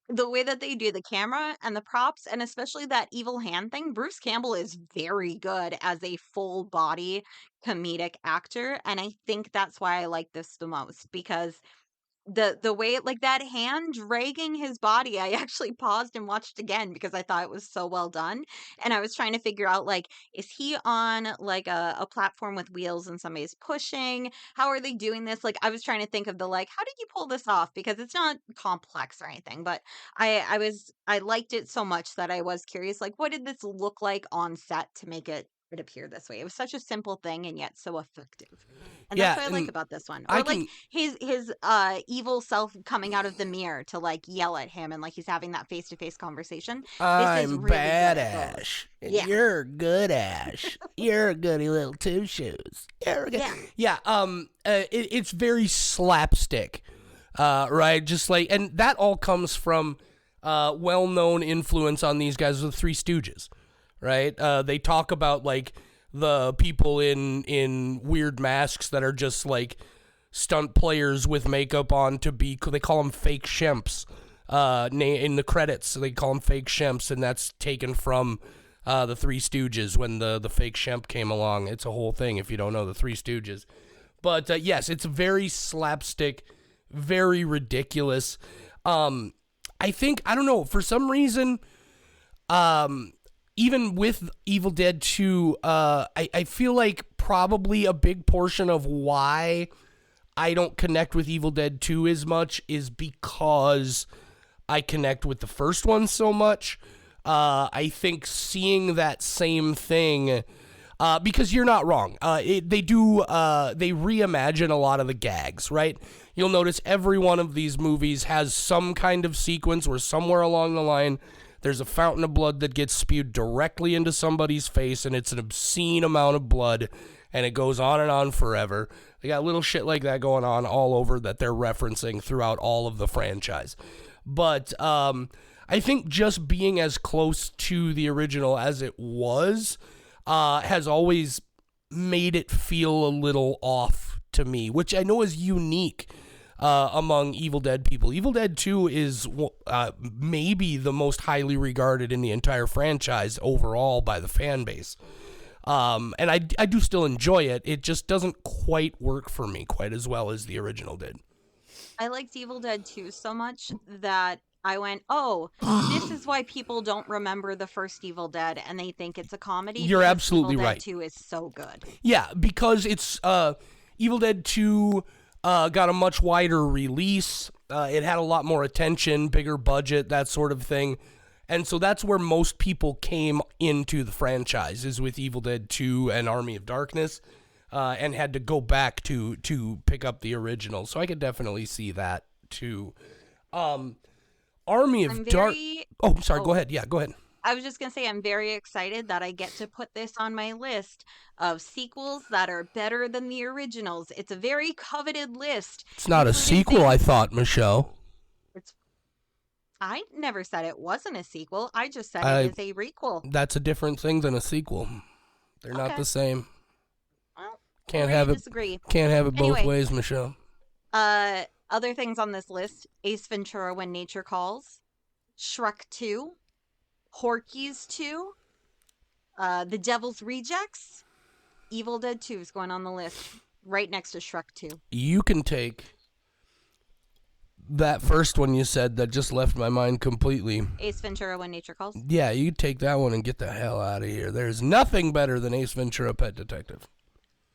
the way that they do the camera and the props, and especially that evil hand thing, Bruce Campbell is very good as a full body comedic actor. And I think that's why I like this the most, because the way, like, that hand dragging his body, I actually paused and watched again because I thought it was so well done. And I was trying to figure out, like, is he on like a platform with wheels and somebody's pushing? How are they doing this? Like, I was trying to think of how did you pull this off? Because it's not complex or anything, but I liked it so much that I was curious, like, what did this look like on set to make it appear this way? It was such a simple thing and yet so effective. And that's what I like about this one. Or his evil self coming out of the mirror to, like, yell at him, and, like, he's having that face-to-face conversation. I'm this is really bad Ash. Yeah. You're good Ash. You're a goody little two shoes. It's very slapstick. Right? Just like, and that all comes from well-known influence on these guys, the Three Stooges. right? They talk about like the people in weird masks that are just like stunt players with makeup on to be. They call them fake shemps. In the credits, they call them fake shemps, and that's taken from the Three Stooges when the fake shemp came along. It's a whole thing if you don't know the Three Stooges. But yes, it's very slapstick, very ridiculous. I think, I don't know, for some reason, even with Evil Dead 2, I feel like probably a big portion of why I don't connect with Evil Dead 2 as much is because I connect with the first one so much. I think seeing that same thing, because you're not wrong. They reimagine a lot of the gags, right? You'll notice every one of these movies has some kind of sequence where somewhere along the line there's a fountain of blood that gets spewed directly into somebody's face, and it's an obscene amount of blood, and it goes on and on forever. They got little shit like that going on all over that they're referencing throughout all of the franchise. But I think just being as close to the original as it was has always made it feel a little off to me, which I know is unique among Evil Dead people. Evil Dead 2 is maybe the most highly regarded in the entire franchise overall by the fan base. And I do still enjoy it. It just doesn't quite work for me quite as well as the original did. I liked Evil Dead 2 so much that I went, oh, this is why people don't remember the first Evil Dead and they think it's a comedy. You're because absolutely Evil Dead right. 2 is so good. Yeah, because it's Evil Dead 2 got a much wider release. It had a lot more attention, bigger budget, that sort of thing. And so that's where most people came into the franchise, is with Evil Dead 2 and Army of Darkness, and had to go back to pick up the original. So I could definitely see that too. Army of Darkness. Oh, sorry. Go ahead. Yeah, go ahead. I was just going to say, I'm very excited that I get to put this on my list of sequels that are better than the originals. It's a very coveted list. It's not a sequel, I thought, Michelle. I never said it wasn't a sequel. I just said it is a requel. That's a different thing than a sequel. They're not the same. Well, can't have it both ways, Michelle. Other things on this list: Ace Ventura: When Nature Calls, Shrek 2, Porky's 2, The Devil's Rejects, Evil Dead 2 is going on the list right next to Shrek 2. You can take that first one you said that just left my mind completely. Ace Ventura: When Nature Calls? Yeah, you take that one and get the hell out of here. There's nothing better than Ace Ventura: Pet Detective.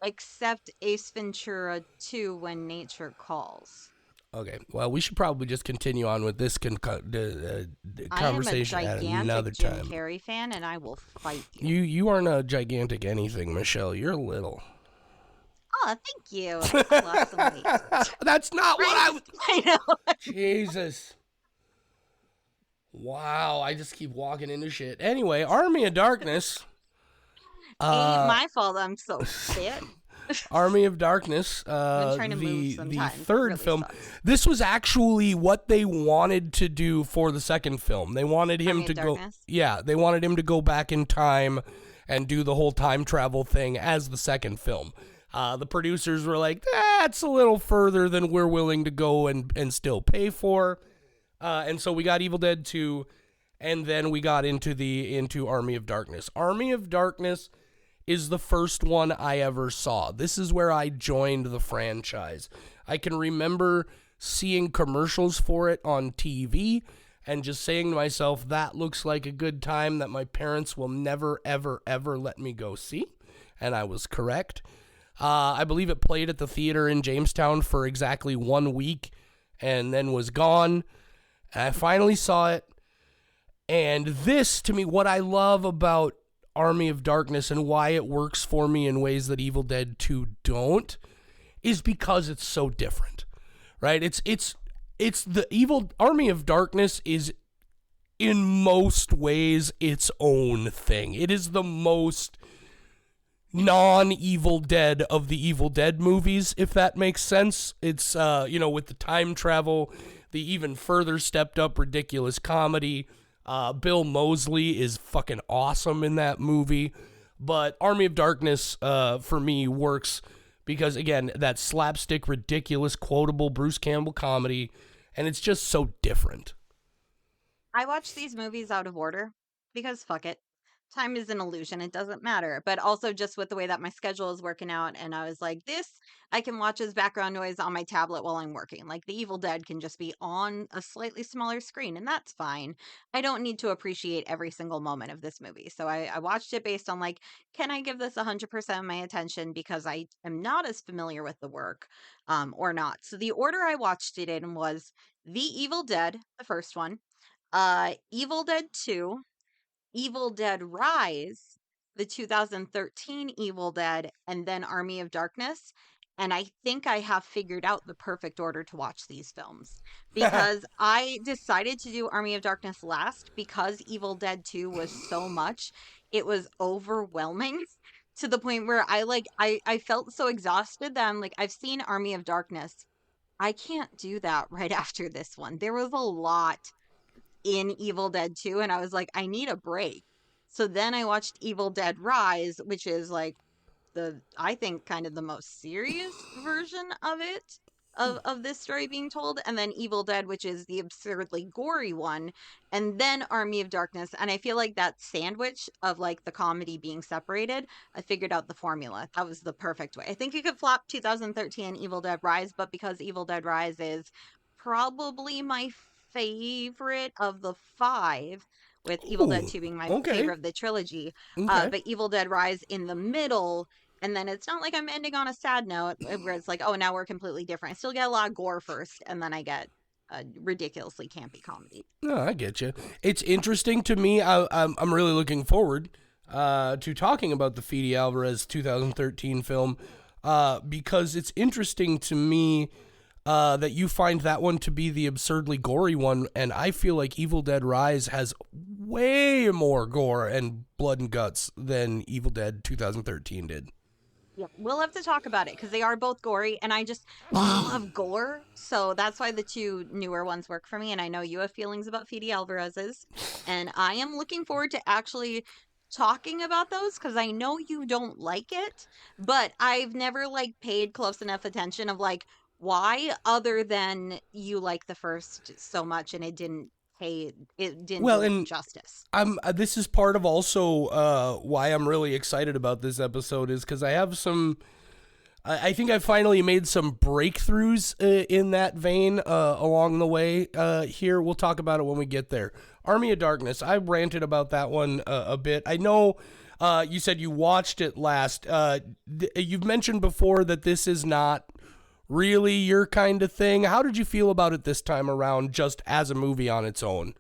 Except Ace Ventura 2: When Nature Calls. Okay, well, we should probably just continue on with this conversation at another time. I am a gigantic Jim Carrey fan, and I will fight you. You aren't a gigantic anything, Michelle. You're little. Oh, thank you. I lost some weight. That's not what I know. Jesus. Wow, I just keep walking into shit. Anyway, Army of Darkness. Ain't my fault I'm so fit. Army of Darkness, the third film. Sucks. This was actually what they wanted to do for the second film. They wanted him to go. Yeah, they wanted him to go back in time and do the whole time travel thing as the second film. The producers were like, that's a little further than we're willing to go and still pay for. And so we got Evil Dead 2, and then we got into Army of Darkness. Army of Darkness is the first one I ever saw. This is where I joined the franchise. I can remember seeing commercials for it on TV and just saying to myself, that looks like a good time that my parents will never, ever, ever let me go see. And I was correct. I believe it played at the theater in Jamestown for exactly 1 week and then was gone. And I finally saw it. And this, to me, what I love about Army of Darkness and why it works for me in ways that Evil Dead 2 don't, is because it's so different, right? It's the Army of Darkness is in most ways its own thing. It is the most non-Evil Dead of the Evil Dead movies, if that makes sense. It's with the time travel, the even further stepped up ridiculous comedy, Bill Moseley is fucking awesome in that movie. But Army of Darkness, for me, works because, again, that slapstick, ridiculous, quotable Bruce Campbell comedy, and it's just so different. I watch these movies out of order because fuck it. Time is an illusion. It doesn't matter. But also just with the way that my schedule is working out. And I was like, this I can watch as background noise on my tablet while I'm working. Like The Evil Dead can just be on a slightly smaller screen, and that's fine. I don't need to appreciate every single moment of this movie. So I watched it based on like, can I give this 100% of my attention because I am not as familiar with the work or not. So the order I watched it in was The Evil Dead, the first one, Evil Dead 2, Evil Dead Rise, the 2013 Evil Dead, and then Army of Darkness. And I think I have figured out the perfect order to watch these films because I decided to do Army of Darkness last because Evil Dead 2 was so much. It was overwhelming to the point where I felt so exhausted that I'm like, I've seen Army of Darkness. I can't do that right after this one. There was a lot in Evil Dead 2, and I was like, I need a break. So then I watched Evil Dead Rise, which is like I think kind of the most serious version of it, of this story being told, and then Evil Dead, which is the absurdly gory one, and then Army of Darkness. And I feel like that sandwich of like the comedy being separated, I figured out the formula. That was the perfect way. I think you could flop 2013 Evil Dead Rise, but because Evil Dead Rise is probably my favorite of the five, with Evil Dead Ooh, 2 being my okay. favorite of the trilogy, Okay. but Evil Dead Rise in the middle. And then it's not like I'm ending on a sad note where it's like, oh, now we're completely different. I still get a lot of gore first, and then I get a ridiculously campy comedy. No, I get you. It's interesting to me. I'm really looking forward to talking about the Fede Alvarez 2013 film because it's interesting to me that you find that one to be the absurdly gory one, and I feel like Evil Dead Rise has way more gore and blood and guts than Evil Dead 2013 did. Yeah, we'll have to talk about it because they are both gory, and I love gore, so that's why the two newer ones work for me. And I know you have feelings about Fede Alvarez's, and I am looking forward to actually talking about those because I know you don't like it, but I've never like paid close enough attention of like why, other than you like the first so much and it didn't Well, do it and justice. I'm this is part of also why I'm really excited about this episode is because I have some. I think I finally made some breakthroughs in that vein along the way. Here, we'll talk about it when we get there. Army of Darkness. I ranted about that one a bit. I know you said you watched it last. You've mentioned before that this is not really your kind of thing. How did you feel about it this time around, just as a movie on its own?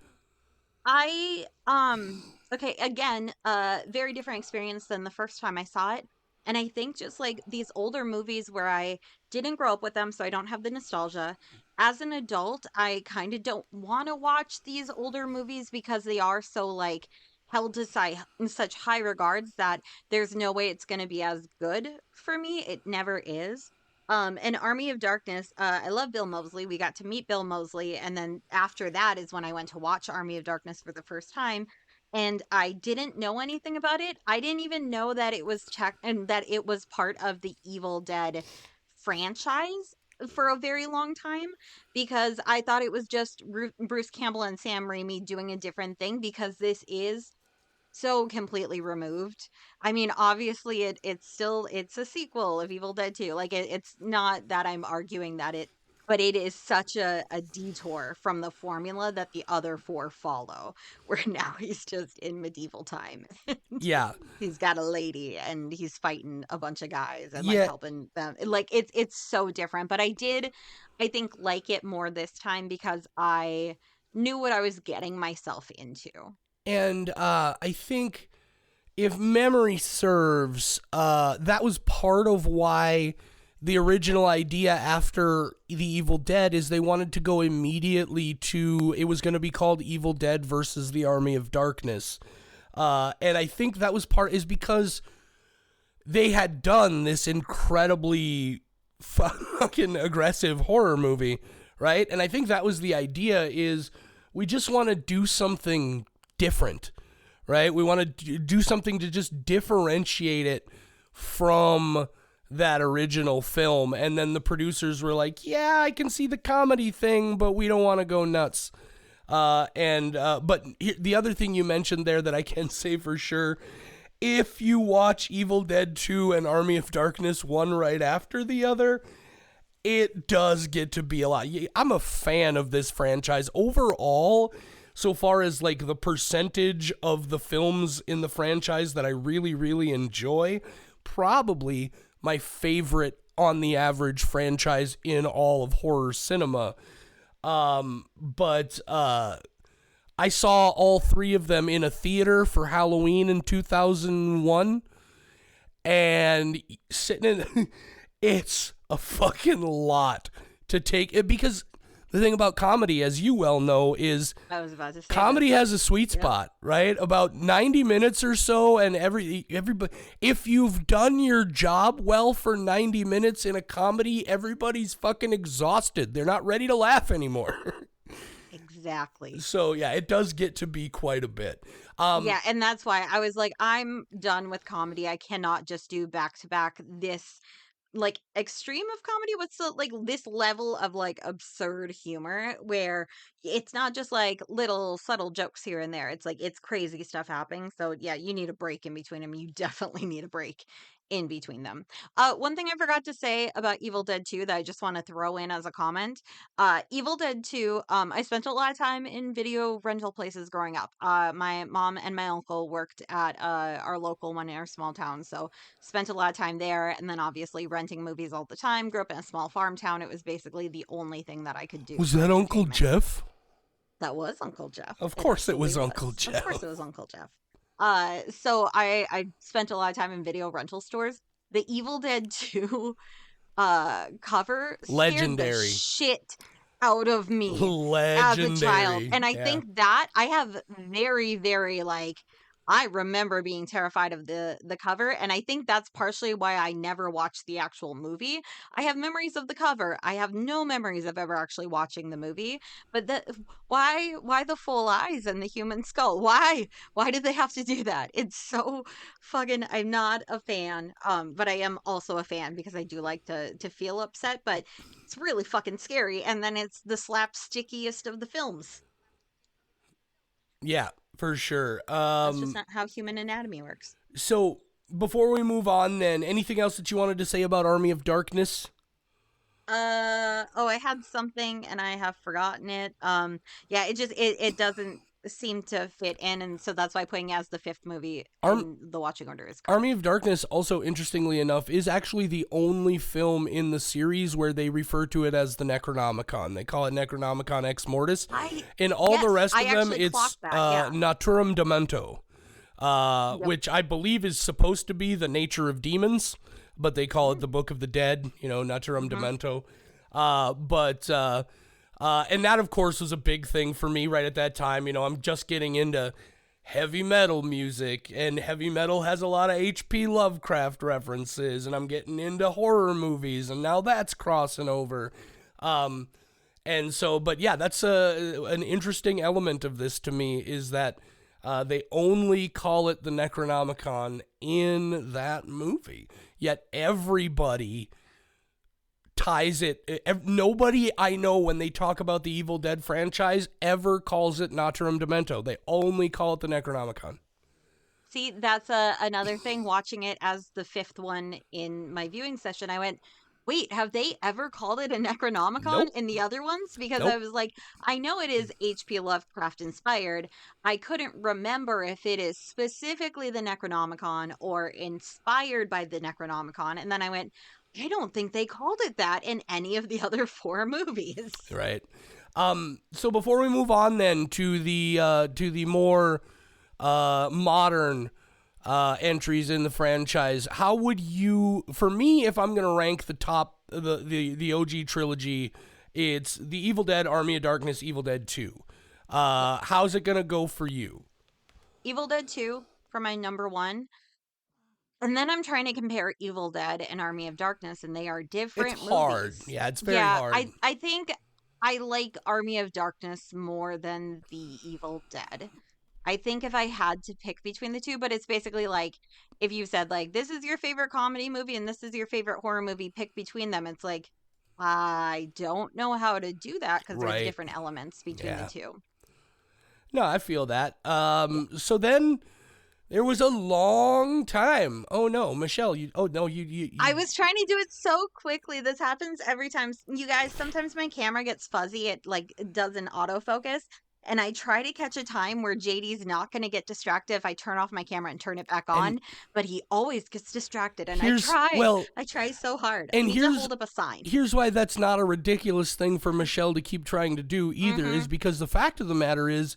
I okay, again, very different experience than the first time I saw it. And I think just like these older movies where I didn't grow up with them, so I don't have the nostalgia. As an adult, I kind of don't want to watch these older movies because they are so like held to in such high regards that there's no way it's going to be as good for me. It never is. And Army of Darkness, I love Bill Moseley. We got to meet Bill Moseley, and then after that is when I went to watch Army of Darkness for the first time, and I didn't know anything about it. I didn't even know that it was and that it was part of the Evil Dead franchise for a very long time because I thought it was just Bruce Campbell and Sam Raimi doing a different thing because this is so completely removed. I mean, obviously it's a sequel of Evil Dead 2. Like it's not that I'm arguing that but it is such a detour from the formula that the other four follow, where now he's just in medieval time. Yeah, He's got a lady and he's fighting a bunch of guys and like yeah, helping them. Like it's so different. But I think like it more this time because I knew what I was getting myself into. and I think if memory serves, that was part of why the original idea after The Evil Dead is they wanted to go immediately to it was going to be called Evil Dead versus the Army of Darkness. And I think that was part is because they had done this incredibly fucking aggressive horror movie, right? And I think that was the idea is we just want to do something different, right? We want to do something to just differentiate it from that original film. And then the producers were like, yeah, I can see the comedy thing, but we don't want to go nuts. But the other thing you mentioned there that I can say for sure, if you watch Evil Dead 2 and Army of Darkness one right after the other, it does get to be a lot. I'm a fan of this franchise overall, so far as like the percentage of the films in the franchise that I really, really enjoy. Probably my favorite on the average franchise in all of horror cinema. But I saw all three of them in a theater for Halloween in 2001, and sitting in, it's a fucking lot to take it, because the thing about comedy, as you well know, is I was about to say comedy has a sweet spot, right? About 90 minutes or so, and everybody, if you've done your job well for 90 minutes in a comedy, everybody's fucking exhausted. They're not ready to laugh anymore. Exactly. So yeah, it does get to be quite a bit. Yeah, and that's why I was like, I'm done with comedy. I cannot just do back to back this like extreme of comedy. What's the like this level of like absurd humor where it's not just like little subtle jokes here and there. It's like it's crazy stuff happening. So yeah, you need a break in between them. You definitely need a break in between them. One thing I forgot to say about Evil Dead 2 that I just want to throw in as a comment. Evil Dead 2, I spent a lot of time in video rental places growing up. My mom and my uncle worked at our local one in our small town, so spent a lot of time there, and then obviously renting movies all the time. Grew up in a small farm town. It was basically the only thing that I could do Was for that Uncle entertainment. Jeff? That was Uncle Jeff. Of course it was absolutely Uncle Jeff. Of course it was Uncle Jeff. So I spent a lot of time in video rental stores. The Evil Dead 2 cover scared the Legendary. shit out of me as a child. Legendary. And I Yeah. think that I have very, very like I remember being terrified of the cover, and I think that's partially why I never watched the actual movie. I have memories of the cover. I have no memories of ever actually watching the movie. But why the full eyes and the human skull? Why did they have to do that? It's so fucking I'm not a fan. But I am also a fan because I do like to feel upset, but it's really fucking scary, and then it's the slapstickiest of the films. Yeah, for sure. That's just not how human anatomy works. So before we move on, then, anything else that you wanted to say about Army of Darkness? I had something and I have forgotten it. Yeah, it doesn't seem to fit in, and so that's why putting it as the fifth movie in the watching order is correct. Army of Darkness, also interestingly enough, is actually the only film in the series where they refer to it as the Necronomicon. They call it Necronomicon Ex Mortis. In all the rest of them, it's Naturam Demento, which I believe is supposed to be the nature of demons, but they call it the Book of the Dead, Naturam Demento. And that, of course, was a big thing for me right at that time. I'm just getting into heavy metal music, and heavy metal has a lot of H.P. Lovecraft references, and I'm getting into horror movies, and now that's crossing over. And so, but yeah, that's an interesting element of this to me, is that they only call it the Necronomicon in that movie, yet everybody ties it. Nobody I know, when they talk about the Evil Dead franchise, ever calls it Naturam Demento. They only call it the Necronomicon. See, that's another thing. Watching it as the fifth one in my viewing session, I went, wait, have they ever called it a Necronomicon in the other ones? Because I was like, I know it is H.P. Lovecraft inspired. I couldn't remember if it is specifically the Necronomicon or inspired by the Necronomicon. And then I went, I don't think they called it that in any of the other four movies. Right. So before we move on then to the more modern entries in the franchise, how would you, for me, if I'm gonna rank the top, the OG trilogy, it's the Evil Dead, Army of Darkness, Evil Dead 2. How's it gonna go for you? Evil Dead 2 for my number one. And then I'm trying to compare Evil Dead and Army of Darkness, and they are different It's hard. movies. Yeah, it's very hard. I think I like Army of Darkness more than the Evil Dead. I think if I had to pick between the two, but it's basically like if you said like this is your favorite comedy movie and this is your favorite horror movie, pick between them. It's like I don't know how to do that because there's Right. different elements between the Yeah. two. No, I feel that. Yeah. So then there was a long time. Oh no, Michelle, you. Oh no, I was trying to do it so quickly. This happens every time. You guys, sometimes my camera gets fuzzy. It like does an autofocus. And I try to catch a time where JD's not going to get distracted if I turn off my camera and turn it back and on, but he always gets distracted. And here's well, I try so hard. I and need to hold up a sign. here's why that's not a ridiculous thing for Michelle to keep trying to do either. Mm-hmm. Is because the fact of the matter is,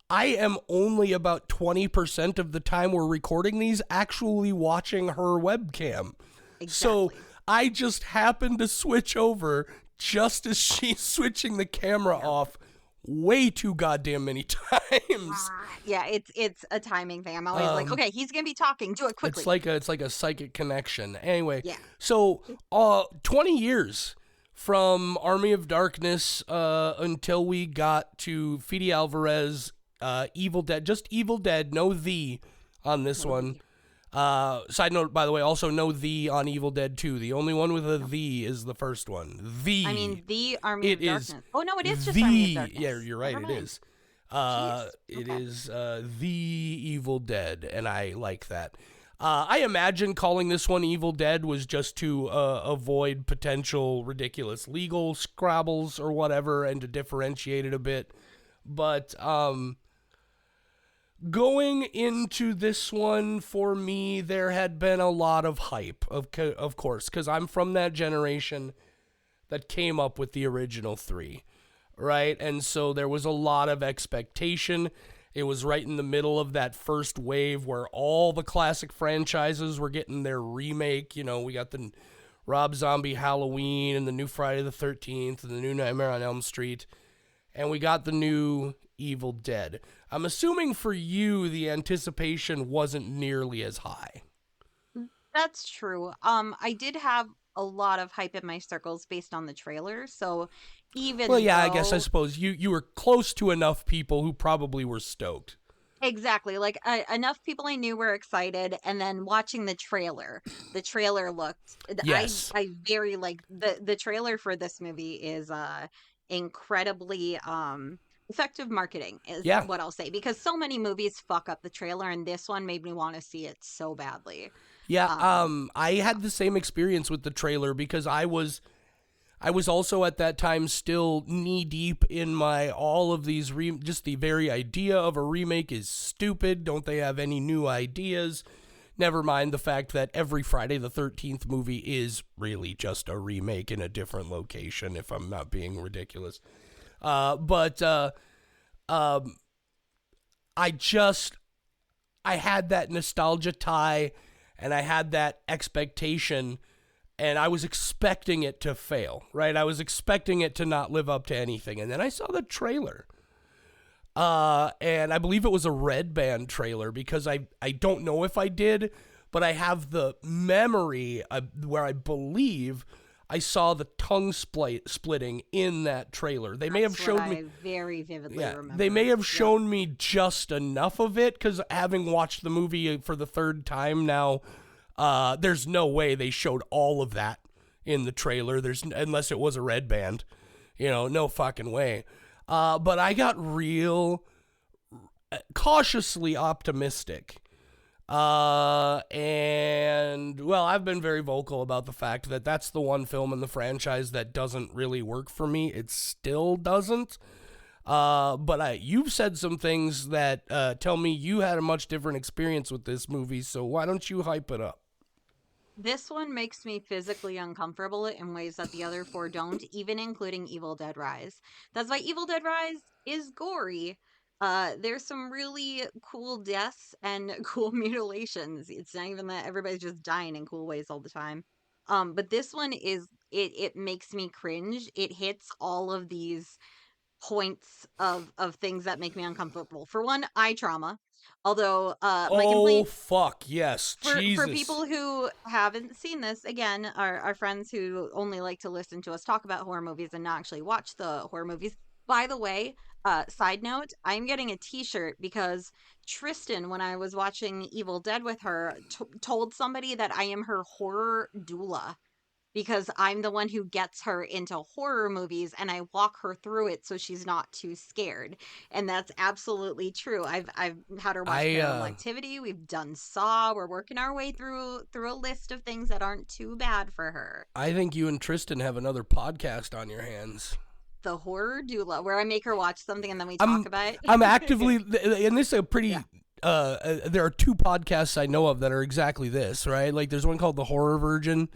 I am only about 20% of the time we're recording these actually watching her webcam. So Exactly. I just happened to switch over just as she's switching the camera off way too goddamn many times. Yeah, it's a timing thing. I'm always like, okay, he's gonna be talking. Do it quickly. It's like a psychic connection. Anyway, Yeah. so 20 years from Army of Darkness until we got to Fede Alvarez, Evil Dead, just Evil Dead, no the on this one. Side note, by the way, also no the on Evil Dead 2. The only one with a the is the first one. The. I mean, the Army It of is Darkness. Oh no, it is just the. Army of Darkness. Yeah, you're right. Never It mind. is. Jeez. It Okay. is the Evil Dead, and I like that. I imagine calling this one Evil Dead was just to avoid potential ridiculous legal scrabbles or whatever, and to differentiate it a bit. But going into this one, for me, there had been a lot of hype, of course, because I'm from that generation that came up with the original three, right? And so there was a lot of expectation. It was right in the middle of that first wave where all the classic franchises were getting their remake. You know, we got the Rob Zombie Halloween and the new Friday the 13th and the new Nightmare on Elm Street. And we got the new Evil Dead. I'm assuming for you, the anticipation wasn't nearly as high. That's true. I did have a lot of hype in my circles based on the trailer. So Well, even yeah, I guess I though suppose you were close to enough people who probably were stoked. exactly like enough people I knew were excited, and then watching the trailer looked. Yes. I very like the trailer for this movie is incredibly effective marketing is Yeah. what I'll say, because so many movies fuck up the trailer, and this one made me want to see it so badly. Yeah, Um, I had the same experience with the trailer because I was also at that time still knee deep in my all of these just the very idea of a remake is stupid. Don't they have any new ideas? Never mind the fact that every Friday the 13th movie is really just a remake in a different location, if I'm not being ridiculous. But I just I had that nostalgia tie and I had that expectation and I was expecting it to fail, right? I was expecting it to not live up to anything. And then I saw the trailer. And I believe it was a Red Band trailer because I don't know if I did, but I have the memory where I believe I saw the tongue splitting in that trailer. They may have that's what showed me. I very vividly Yeah, remember. they may have Yep. shown me just enough of it because having watched the movie for the third time now, there's no way they showed all of that in the trailer. Unless it was a Red Band, no fucking way. But I got real cautiously optimistic. And well, I've been very vocal about the fact that that's the one film in the franchise that doesn't really work for me. It still doesn't. But you've said some things that tell me you had a much different experience with this movie, so why don't you hype it up? This one makes me physically uncomfortable in ways that the other four don't, even including Evil Dead Rise. That's why Evil Dead Rise is gory. There's some really cool deaths and cool mutilations. It's not even that everybody's just dying in cool ways all the time. But this one it makes me cringe. It hits all of these points of things that make me uncomfortable. For one, eye trauma. Although my Oh, complaint fuck, yes. for Jesus. people who haven't seen this, again, our friends who only like to listen to us talk about horror movies and not actually watch the horror movies. By the way, Side note, I'm getting a t-shirt because Tristan, when I was watching Evil Dead with her, told somebody that I am her horror doula because I'm the one who gets her into horror movies and I walk her through it so she's not too scared. And that's absolutely true. I've had her watch I Paranormal Activity, we've done Saw, we're working our way through a list of things that aren't too bad for her. I think you and Tristan have another podcast on your hands. The horror doula, where I make her watch something and then we talk I'm about it. I'm actively, and this is a pretty. Yeah. There are two podcasts I know of that are exactly this, right? Like there's one called The Horror Virgin,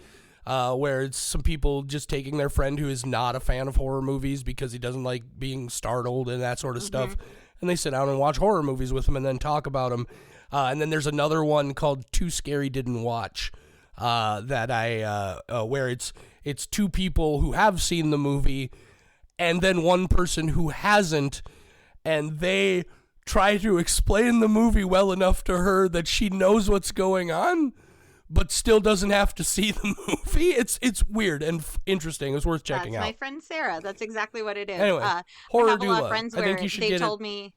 where it's some people just taking their friend who is not a fan of horror movies because he doesn't like being startled and that sort of stuff, and they sit down and watch horror movies with them and then talk about them. And then there's another one called Too Scary Didn't Watch, that where it's two people who have seen the movie and then one person who hasn't, and they try to explain the movie well enough to her that she knows what's going on, but still doesn't have to see the movie. It's weird and interesting. It's worth checking That's out. my friend Sarah. That's exactly what it is. Anyway, I horror have a lot doula. of friends I where think you should they get told me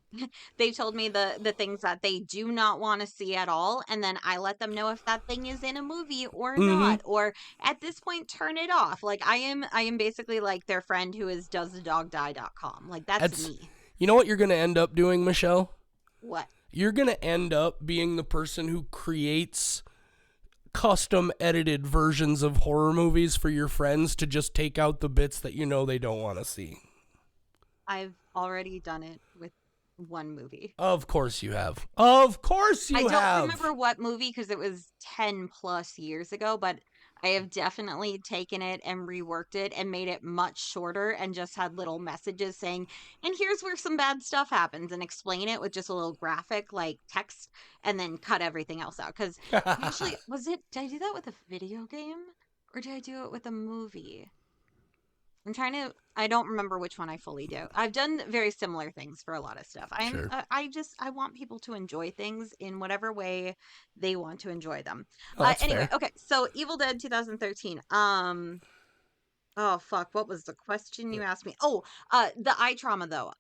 they told me the things that they do not want to see at all, and then I let them know if that thing is in a movie or not, or at this point turn it off. Like I am basically like their friend who is doesthedogdie.com. Like that's me. You know what you're going to end up doing, Michelle? What? You're going to end up being the person who creates custom edited versions of horror movies for your friends to just take out the bits that you know they don't want to see. I've already done it with one movie. Of course you have. Of course you have. I don't remember what movie because it was 10 plus years ago, but I have definitely taken it and reworked it and made it much shorter and just had little messages saying, and here's where some bad stuff happens, and explain it with just a little graphic like text and then cut everything else out. Because actually, did I do that with a video game or did I do it with a movie? I don't remember which one I fully do. I've done very similar things for a lot of stuff. Sure. I want people to enjoy things in whatever way they want to enjoy them. Oh, that's Anyway, fair. okay, so Evil Dead 2013. Oh fuck, what was the question you asked me? Oh, the eye trauma though.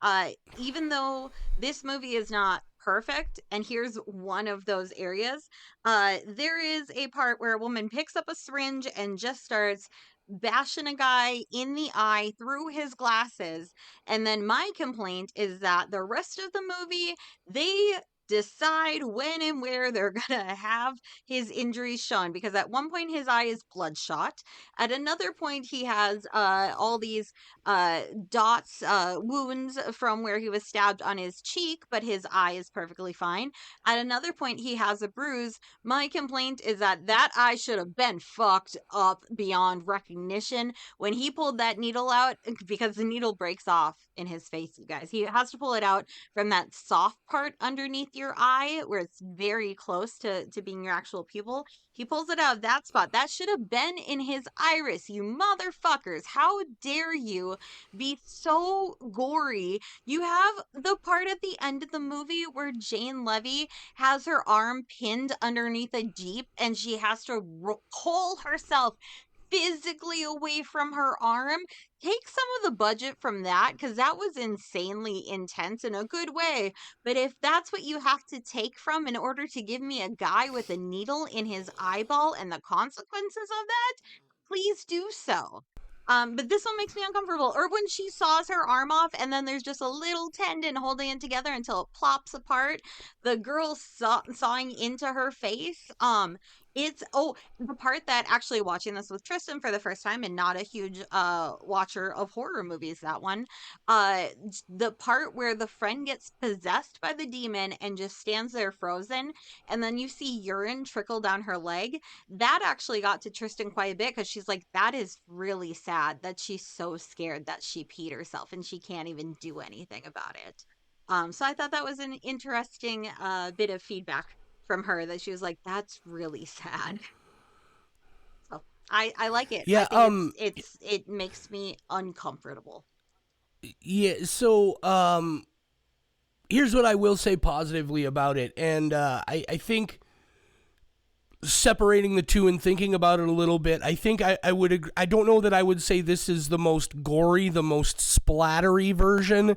Even though this movie is not perfect, and here's one of those areas, there is a part where a woman picks up a syringe and just starts bashing a guy in the eye through his glasses. And then my complaint is that the rest of the movie, they decide when and where they're gonna have his injuries shown, because at one point his eye is bloodshot, at another point he has all these dots, wounds from where he was stabbed on his cheek, but his eye is perfectly fine. At another point he has a bruise. My complaint is that that eye should have been fucked up beyond recognition when he pulled that needle out, because the needle breaks off in his face, you guys. He has to pull it out from that soft part underneath your eye where it's very close to being your actual pupil. He pulls it out of that spot. That should have been in his iris, you motherfuckers. How dare you be so gory? You have the part at the end of the movie where Jane Levy has her arm pinned underneath a Jeep and she has to pull herself physically away from her arm. Take some of the budget from that, because that was insanely intense in a good way. But if that's what you have to take from in order to give me a guy with a needle in his eyeball and the consequences of that, please do so. But this one makes me uncomfortable. Or when she saws her arm off and then there's just a little tendon holding it together until it plops apart. The girl sawing into her face. The part that actually, watching this with Tristan for the first time and not a huge watcher of horror movies, that one, the part where the friend gets possessed by the demon and just stands there frozen, and then you see urine trickle down her leg, that actually got to Tristan quite a bit, because she's like, that is really sad that she's so scared that she peed herself and she can't even do anything about it. So I thought that was an interesting bit of feedback from her, that she was like, that's really sad. So I like it. Yeah, I think it makes me uncomfortable. Yeah, so here's what I will say positively about it, and I think separating the two and thinking about it a little bit, I think I would agree. I don't know that I would say this is the most gory, the most splattery version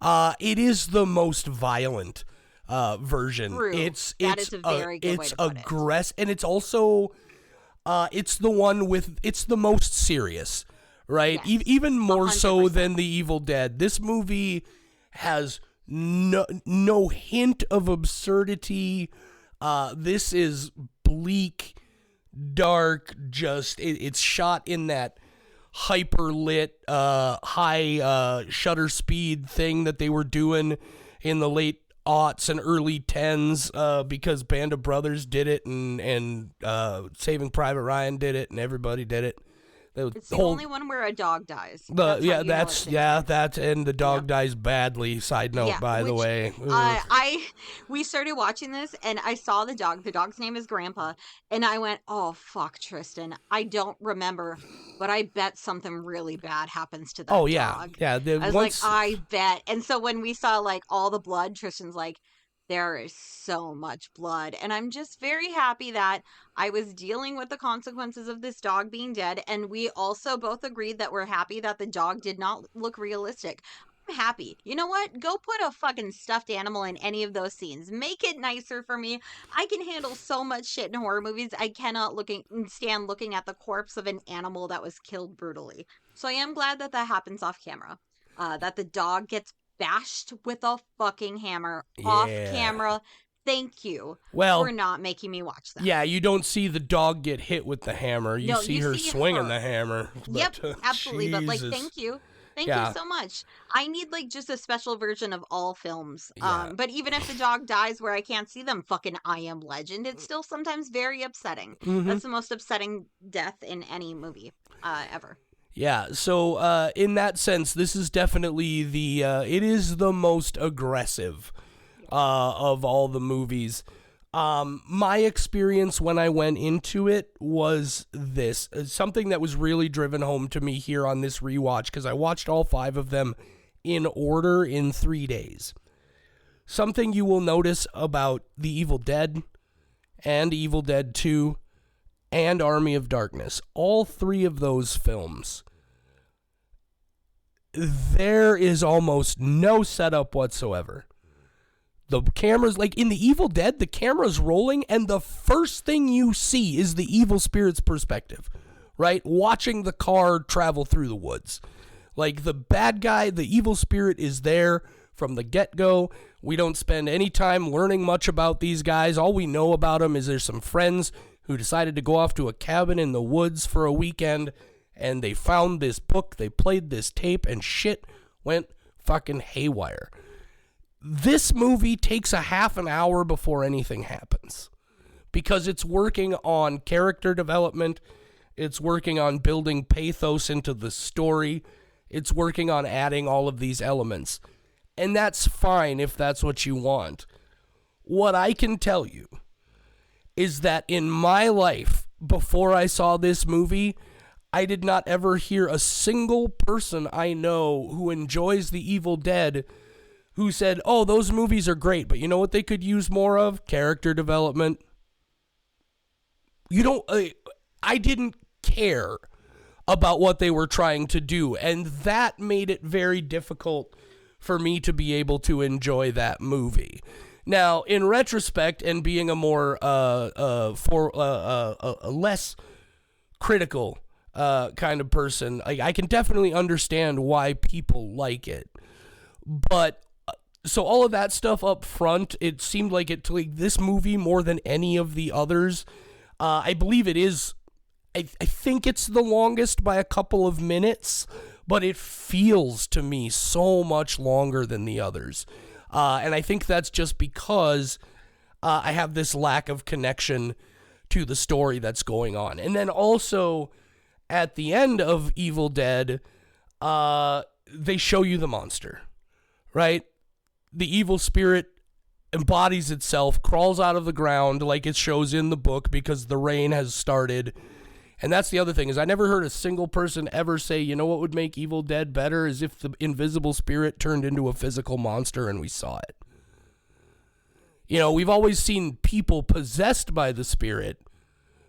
It is the most violent version. True. That is a very good way to put it. aggressive, and it's also it's the one with it's the most serious, right? Yes, Even more so 100%. than The Evil Dead. This movie has no hint of absurdity. This is bleak, dark. Just it's shot in that hyper lit, high shutter speed thing that they were doing in the late aughts and early tens, because Band of Brothers did it, and Saving Private Ryan did it, and everybody did it. It's the only one where a dog dies. That's That and the dog dies badly. Side note, by the way. We started watching this and I saw the dog. The dog's name is Grandpa, and I went, "Oh fuck, Tristan! I don't remember, but I bet something really bad happens to that dog." Yeah. I was like, "I bet." And so when we saw like all the blood, Tristan's like, "There is so much blood," and I'm just very happy that I was dealing with the consequences of this dog being dead, and we also both agreed that we're happy that the dog did not look realistic. I'm happy. You know what? Go put a fucking stuffed animal in any of those scenes. Make it nicer for me. I can handle so much shit in horror movies. I cannot stand looking at the corpse of an animal that was killed brutally. So I am glad that that happens off camera. That the dog gets bashed with a fucking hammer off camera. Thank you for not making me watch that. Yeah, you don't see the dog get hit with the hammer. You see her swinging her. The hammer. Yep, But, absolutely. Jesus. But like, thank you. Thank you so much. I need like just a special version of all films. But even if the dog dies where I can't see them, fucking I Am Legend, it's still sometimes very upsetting. Mm-hmm. That's the most upsetting death in any movie ever. Yeah, so in that sense, this is definitely it is the most aggressive of all the movies. My experience when I went into it was this, something that was really driven home to me here on this rewatch, because I watched all 5 of them in order in 3 days. Something you will notice about The Evil Dead and Evil Dead 2 and Army of Darkness, all 3 of those films, there is almost no setup whatsoever. The camera's like in The Evil Dead, the camera's rolling, and the first thing you see is the evil spirit's perspective, right? Watching the car travel through the woods. Like the bad guy, the evil spirit is there from the get-go. We don't spend any time learning much about these guys. All we know about them is there's some friends who decided to go off to a cabin in the woods for a weekend, and they found this book, they played this tape, and shit went fucking haywire. This movie takes a half an hour before anything happens, because it's working on character development, it's working on building pathos into the story, it's working on adding all of these elements. And that's fine if that's what you want. What I can tell you is that in my life, before I saw this movie, I did not ever hear a single person I know who enjoys The Evil Dead who said, "Oh, those movies are great, but you know what they could use more of? Character development." I didn't care about what they were trying to do, and that made it very difficult for me to be able to enjoy that movie. Now, in retrospect, and being a more a less critical kind of person, I can definitely understand why people like it. But so all of that stuff up front, it seemed like this movie more than any of the others. I believe it is. I think it's the longest by a couple of minutes, but it feels to me so much longer than the others. And I think that's just because I have this lack of connection to the story that's going on. And then also at the end of Evil Dead, they show you the monster, right? The evil spirit embodies itself, crawls out of the ground like it shows in the book because the rain has started. And that's the other thing, is I never heard a single person ever say, you know what would make Evil Dead better is if the invisible spirit turned into a physical monster and we saw it. You know, we've always seen people possessed by the spirit,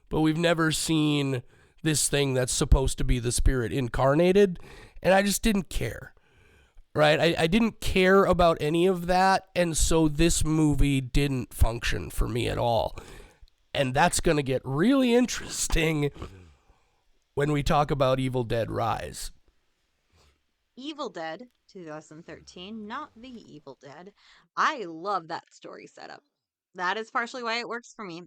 but we've never seen this thing that's supposed to be the spirit incarnated, and I just didn't care. right? I didn't care about any of that, and so this movie didn't function for me at all. And that's going to get really interesting when we talk about Evil Dead Rise. Evil Dead 2013, not the Evil Dead. I love that story setup. That is partially why it works for me.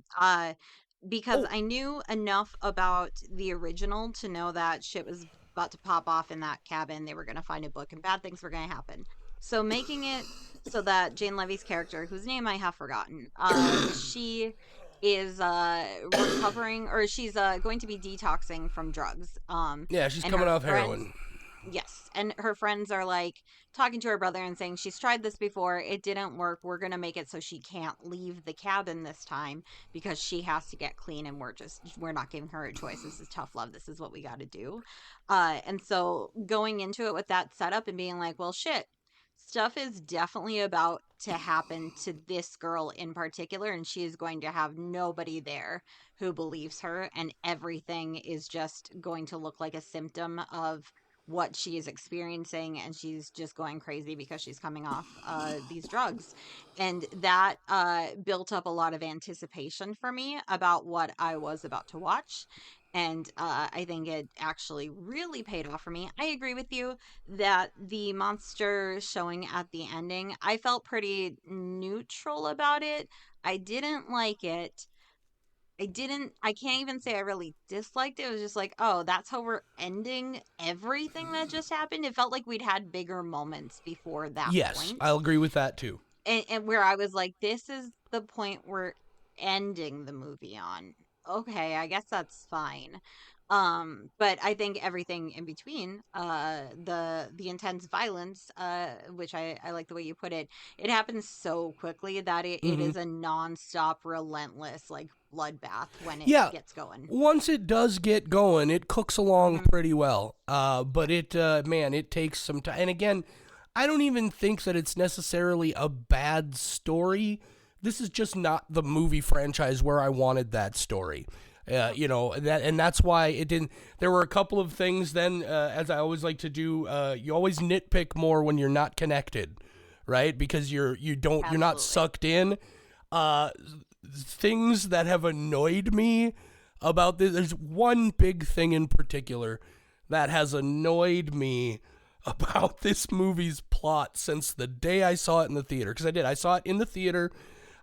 Because Oh, I knew enough about the original to know that shit was about to pop off in that cabin. They were going to find a book and bad things were going to happen. So making it so that Jane Levy's character, whose name I have forgotten, she is recovering, or she's going to be detoxing from drugs. yeah, she's And coming her off friends, heroin. yes, and her friends are like talking to her brother and saying she's tried this before, it didn't work. We're going to make it so she can't leave the cabin this time because she has to get clean, and we're not giving her a choice. This is tough love. This is what we got to do. And so going into it with that setup and being like, well, shit, stuff is definitely about to happen to this girl in particular, and she is going to have nobody there who believes her, and everything is just going to look like a symptom of what she is experiencing, and she's just going crazy because she's coming off these drugs. And that built up a lot of anticipation for me about what I was about to watch. And I think it actually really paid off for me. I agree with you that the monster showing at the ending, I felt pretty neutral about it. I didn't like it. I can't even say I really disliked it. It was just like, oh, that's how we're ending everything that just happened. It felt like we'd had bigger moments before that Yes, point. I'll agree with that too. And where I was like, this is the point we're ending the movie on. Okay, I guess that's fine. But I think everything in between, the intense violence, which I like the way you put it, it happens so quickly that it Mm-hmm. is a nonstop, relentless like bloodbath when it Yeah, gets going. once it does get going, it cooks along Hmm. pretty well. But man, it takes some time. And again, I don't even think that it's necessarily a bad story. This is just not the movie franchise where I wanted that story. And that's why it didn't. There were a couple of things then, as I always like to do. You always nitpick more when you're not connected, right? Because you're not Absolutely. sucked in. Uh, Things that have annoyed me about this. There's one big thing in particular that has annoyed me about this movie's plot since the day I saw it in the theater. Because I saw it in the theater.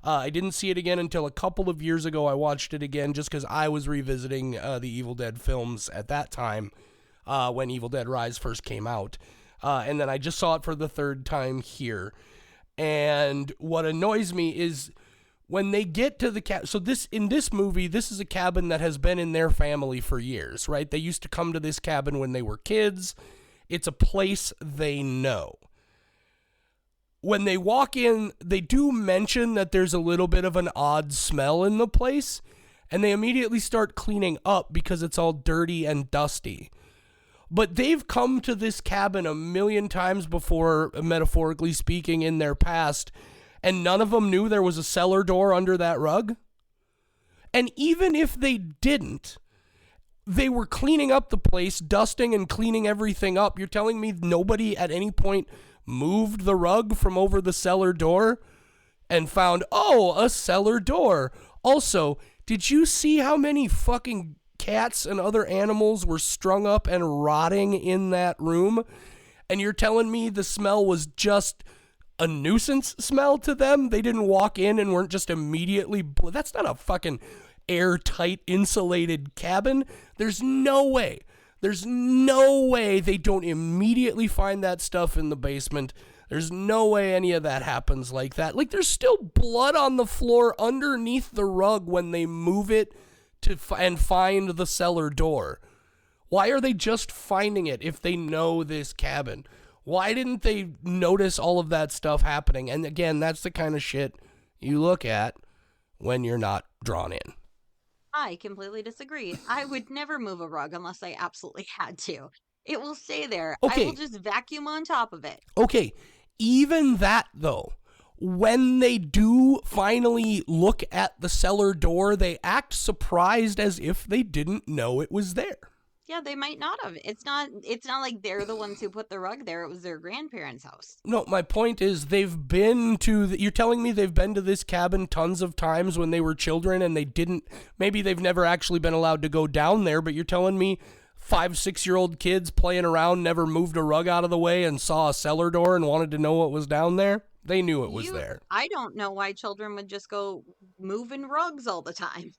I didn't see it again until a couple of years ago. I watched it again just because I was revisiting the Evil Dead films at that time when Evil Dead Rise first came out. And then I just saw it for the third time here. And what annoys me is when they get to the cabin. So in this movie, this is a cabin that has been in their family for years, right? They used to come to this cabin when they were kids. It's a place they know. When they walk in, they do mention that there's a little bit of an odd smell in the place, and they immediately start cleaning up because it's all dirty and dusty. But they've come to this cabin a million times before, metaphorically speaking, in their past, and none of them knew there was a cellar door under that rug. And even if they didn't, they were cleaning up the place, dusting and cleaning everything up. You're telling me nobody at any point moved the rug from over the cellar door and found, oh, a cellar door. Also, did you see how many fucking cats and other animals were strung up and rotting in that room? And you're telling me the smell was just a nuisance smell to them? They didn't walk in and weren't just immediately... That's not a fucking airtight, insulated cabin. There's no way they don't immediately find that stuff in the basement. There's no way any of that happens like that. Like, there's still blood on the floor underneath the rug when they move it and find the cellar door. Why are they just finding it if they know this cabin? Why didn't they notice all of that stuff happening? And again, that's the kind of shit you look at when you're not drawn in. I completely disagree. I would never move a rug unless I absolutely had to. It will stay there. I will Okay, just vacuum on top of it. okay. Even that, though, when they do finally look at the cellar door, they act surprised as if they didn't know it was there. Yeah, they might not have. It's not like they're the ones who put the rug there. It was their grandparents' house. No, my point is they've been to you're telling me they've been to this cabin tons of times when they were children and they didn't, maybe they've never actually been allowed to go down there, but you're telling me 5, 6-year-old kids playing around never moved a rug out of the way and saw a cellar door and wanted to know what was down there? They knew it was there. I don't know why children would just go moving rugs all the time.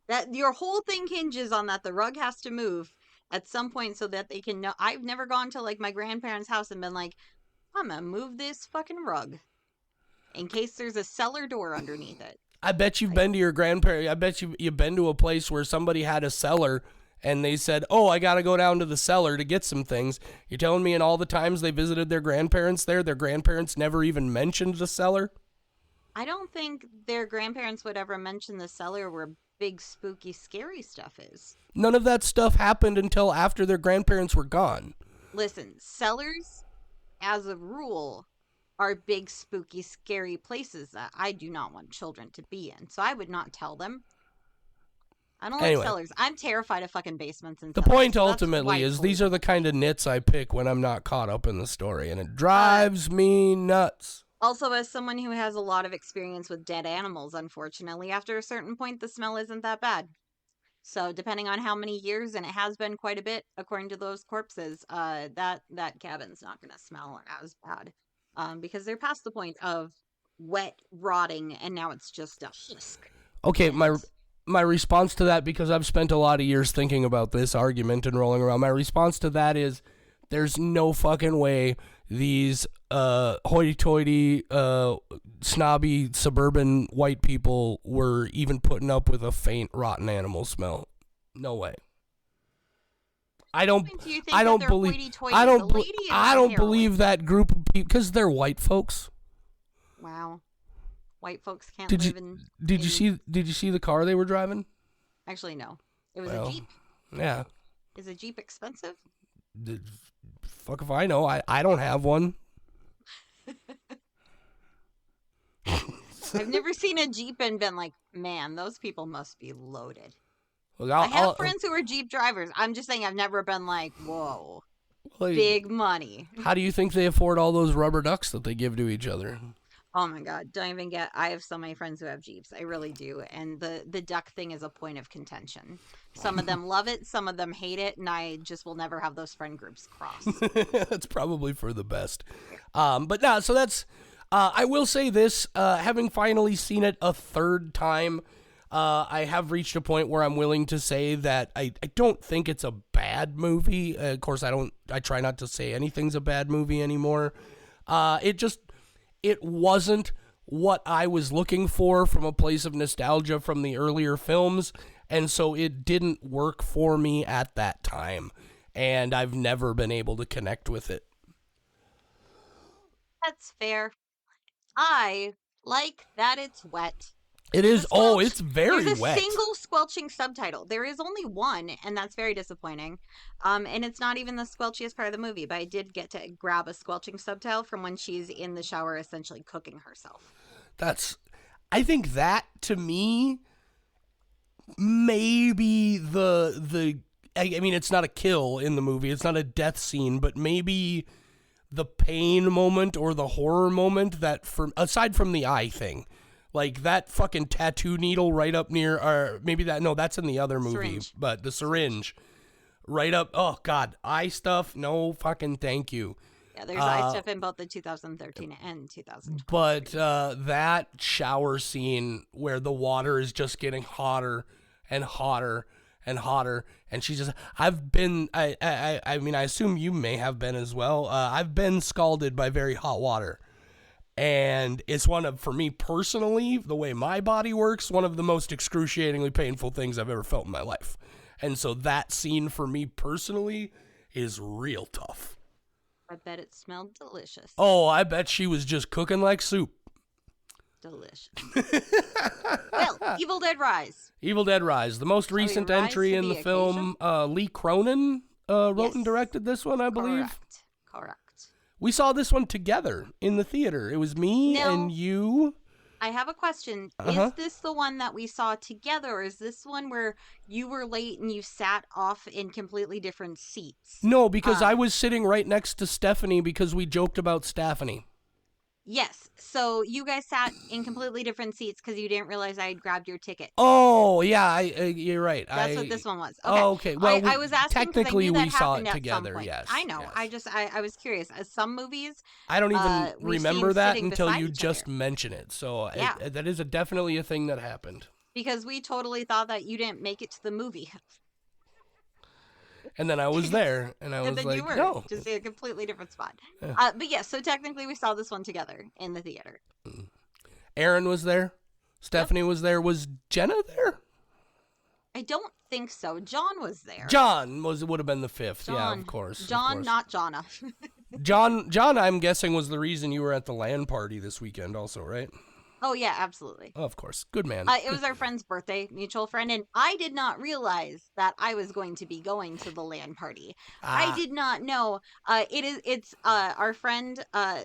That your whole thing hinges on that the rug has to move at some point so that they can know. I've never gone to like my grandparents' house and been like, I'm gonna move this fucking rug in case there's a cellar door underneath it. I bet you've been to your grandparents. I bet you've been to a place where somebody had a cellar and they said, oh, I got to go down to the cellar to get some things. You're telling me in all the times they visited their grandparents there, their grandparents never even mentioned the cellar? I don't think their grandparents would ever mention the cellar where big, spooky, scary stuff is. None of that stuff happened until after their grandparents were gone. Listen, cellars, as a rule, are big, spooky, scary places that I do not want children to be in. So I would not tell them. I don't like cellars. I'm terrified of fucking basements and the cellars. point ultimately is these are the kind of nits I pick when I'm not caught up in the story, and it drives me nuts. Also, as someone who has a lot of experience with dead animals, unfortunately, after a certain point, the smell isn't that bad. So, depending on how many years, and it has been quite a bit, according to those corpses, that cabin's not going to smell as bad, because they're past the point of wet, rotting, and now it's just a husk. Okay, my response to that, because I've spent a lot of years thinking about this argument and rolling around, my response to that is there's no fucking way these hoity-toity, snobby, suburban white people were even putting up with a faint, rotten animal smell. No way. I don't believe that group of people, because they're white folks. Wow. White folks can't live in... Did you see the car they were driving? Actually, no. It was a Jeep. Yeah. Is a Jeep expensive? Fuck if I know. I don't have one. I've never seen a Jeep and been like, man, those people must be loaded. Well, I have friends who are Jeep drivers. I'm just saying I've never been like, whoa, big money. How do you think they afford all those rubber ducks that they give to each other? Oh my God, don't even get... I have so many friends who have Jeeps. I really do. And the duck thing is a point of contention. Some of them love it, some of them hate it, and I just will never have those friend groups cross. That's probably for the best. But no, so that's... I will say this, having finally seen it a third time, I have reached a point where I'm willing to say that I don't think it's a bad movie. Of course, I try not to say anything's a bad movie anymore. It wasn't what I was looking for from a place of nostalgia from the earlier films, and so it didn't work for me at that time, and I've never been able to connect with it. That's fair. I like that it's wet. It is. Oh, it's very wet. There's a single squelching subtitle. There is only one, and that's very disappointing. And it's not even the squelchiest part of the movie, but I did get to grab a squelching subtitle from when she's in the shower essentially cooking herself. I think that, to me, maybe I mean, it's not a kill in the movie. It's not a death scene, but maybe the pain moment or the horror moment that, aside from the eye thing, like that fucking tattoo needle right up near, or maybe that's in the other movie, syringe. But the syringe right up, oh God, eye stuff, no fucking thank you. Yeah, there's eye stuff in both the 2013 and 2012. But that shower scene where the water is just getting hotter and hotter and hotter, and she's just, I mean, I assume you may have been as well. I've been scalded by very hot water. And it's for me personally, the way my body works, one of the most excruciatingly painful things I've ever felt in my life. And so that scene for me personally is real tough. I bet it smelled delicious. Oh, I bet she was just cooking like soup. Delicious. Well, Evil Dead Rise. Evil Dead Rise, the most recent entry in the film. Lee Cronin wrote and directed this one, I believe. Correct. We saw this one together in the theater. It was me and you. I have a question. Uh-huh. Is this the one that we saw together, or is this one where you were late and you sat off in completely different seats? No, because I Um, was sitting right next to Stephanie because we joked about Stephanie. yes. So you guys sat in completely different seats because you didn't realize I had grabbed your ticket. Oh, yeah, you're right. That's what this one was. Okay. Oh, okay. Well, I we was asking because I technically knew that we saw happened it at some together. point. I Yes. know. Yes. I was curious. As some movies, I don't even we've seen remember that sitting until beside you each other. just mention it. So Yeah. that is definitely a thing that happened. Because we totally thought that you didn't make it to the movie. And then I was there, and I And was then you like, were no. just in a completely different spot. Yeah. But yeah, so technically we saw this one together in the theater. Aaron was there. Yep. Stephanie was there. Was Jenna there? I don't think so. John was there. John would have been the fifth. Yeah, John. of course. Of John, course. not Jonna. John, I'm guessing was the reason you were at the LAN party this weekend, also, right? Oh yeah, absolutely. Oh, of course. Good man. It was our friend's birthday, mutual friend, and I did not realize that I was going to be going to the LAN party. I Ah, did not know. It's our friend.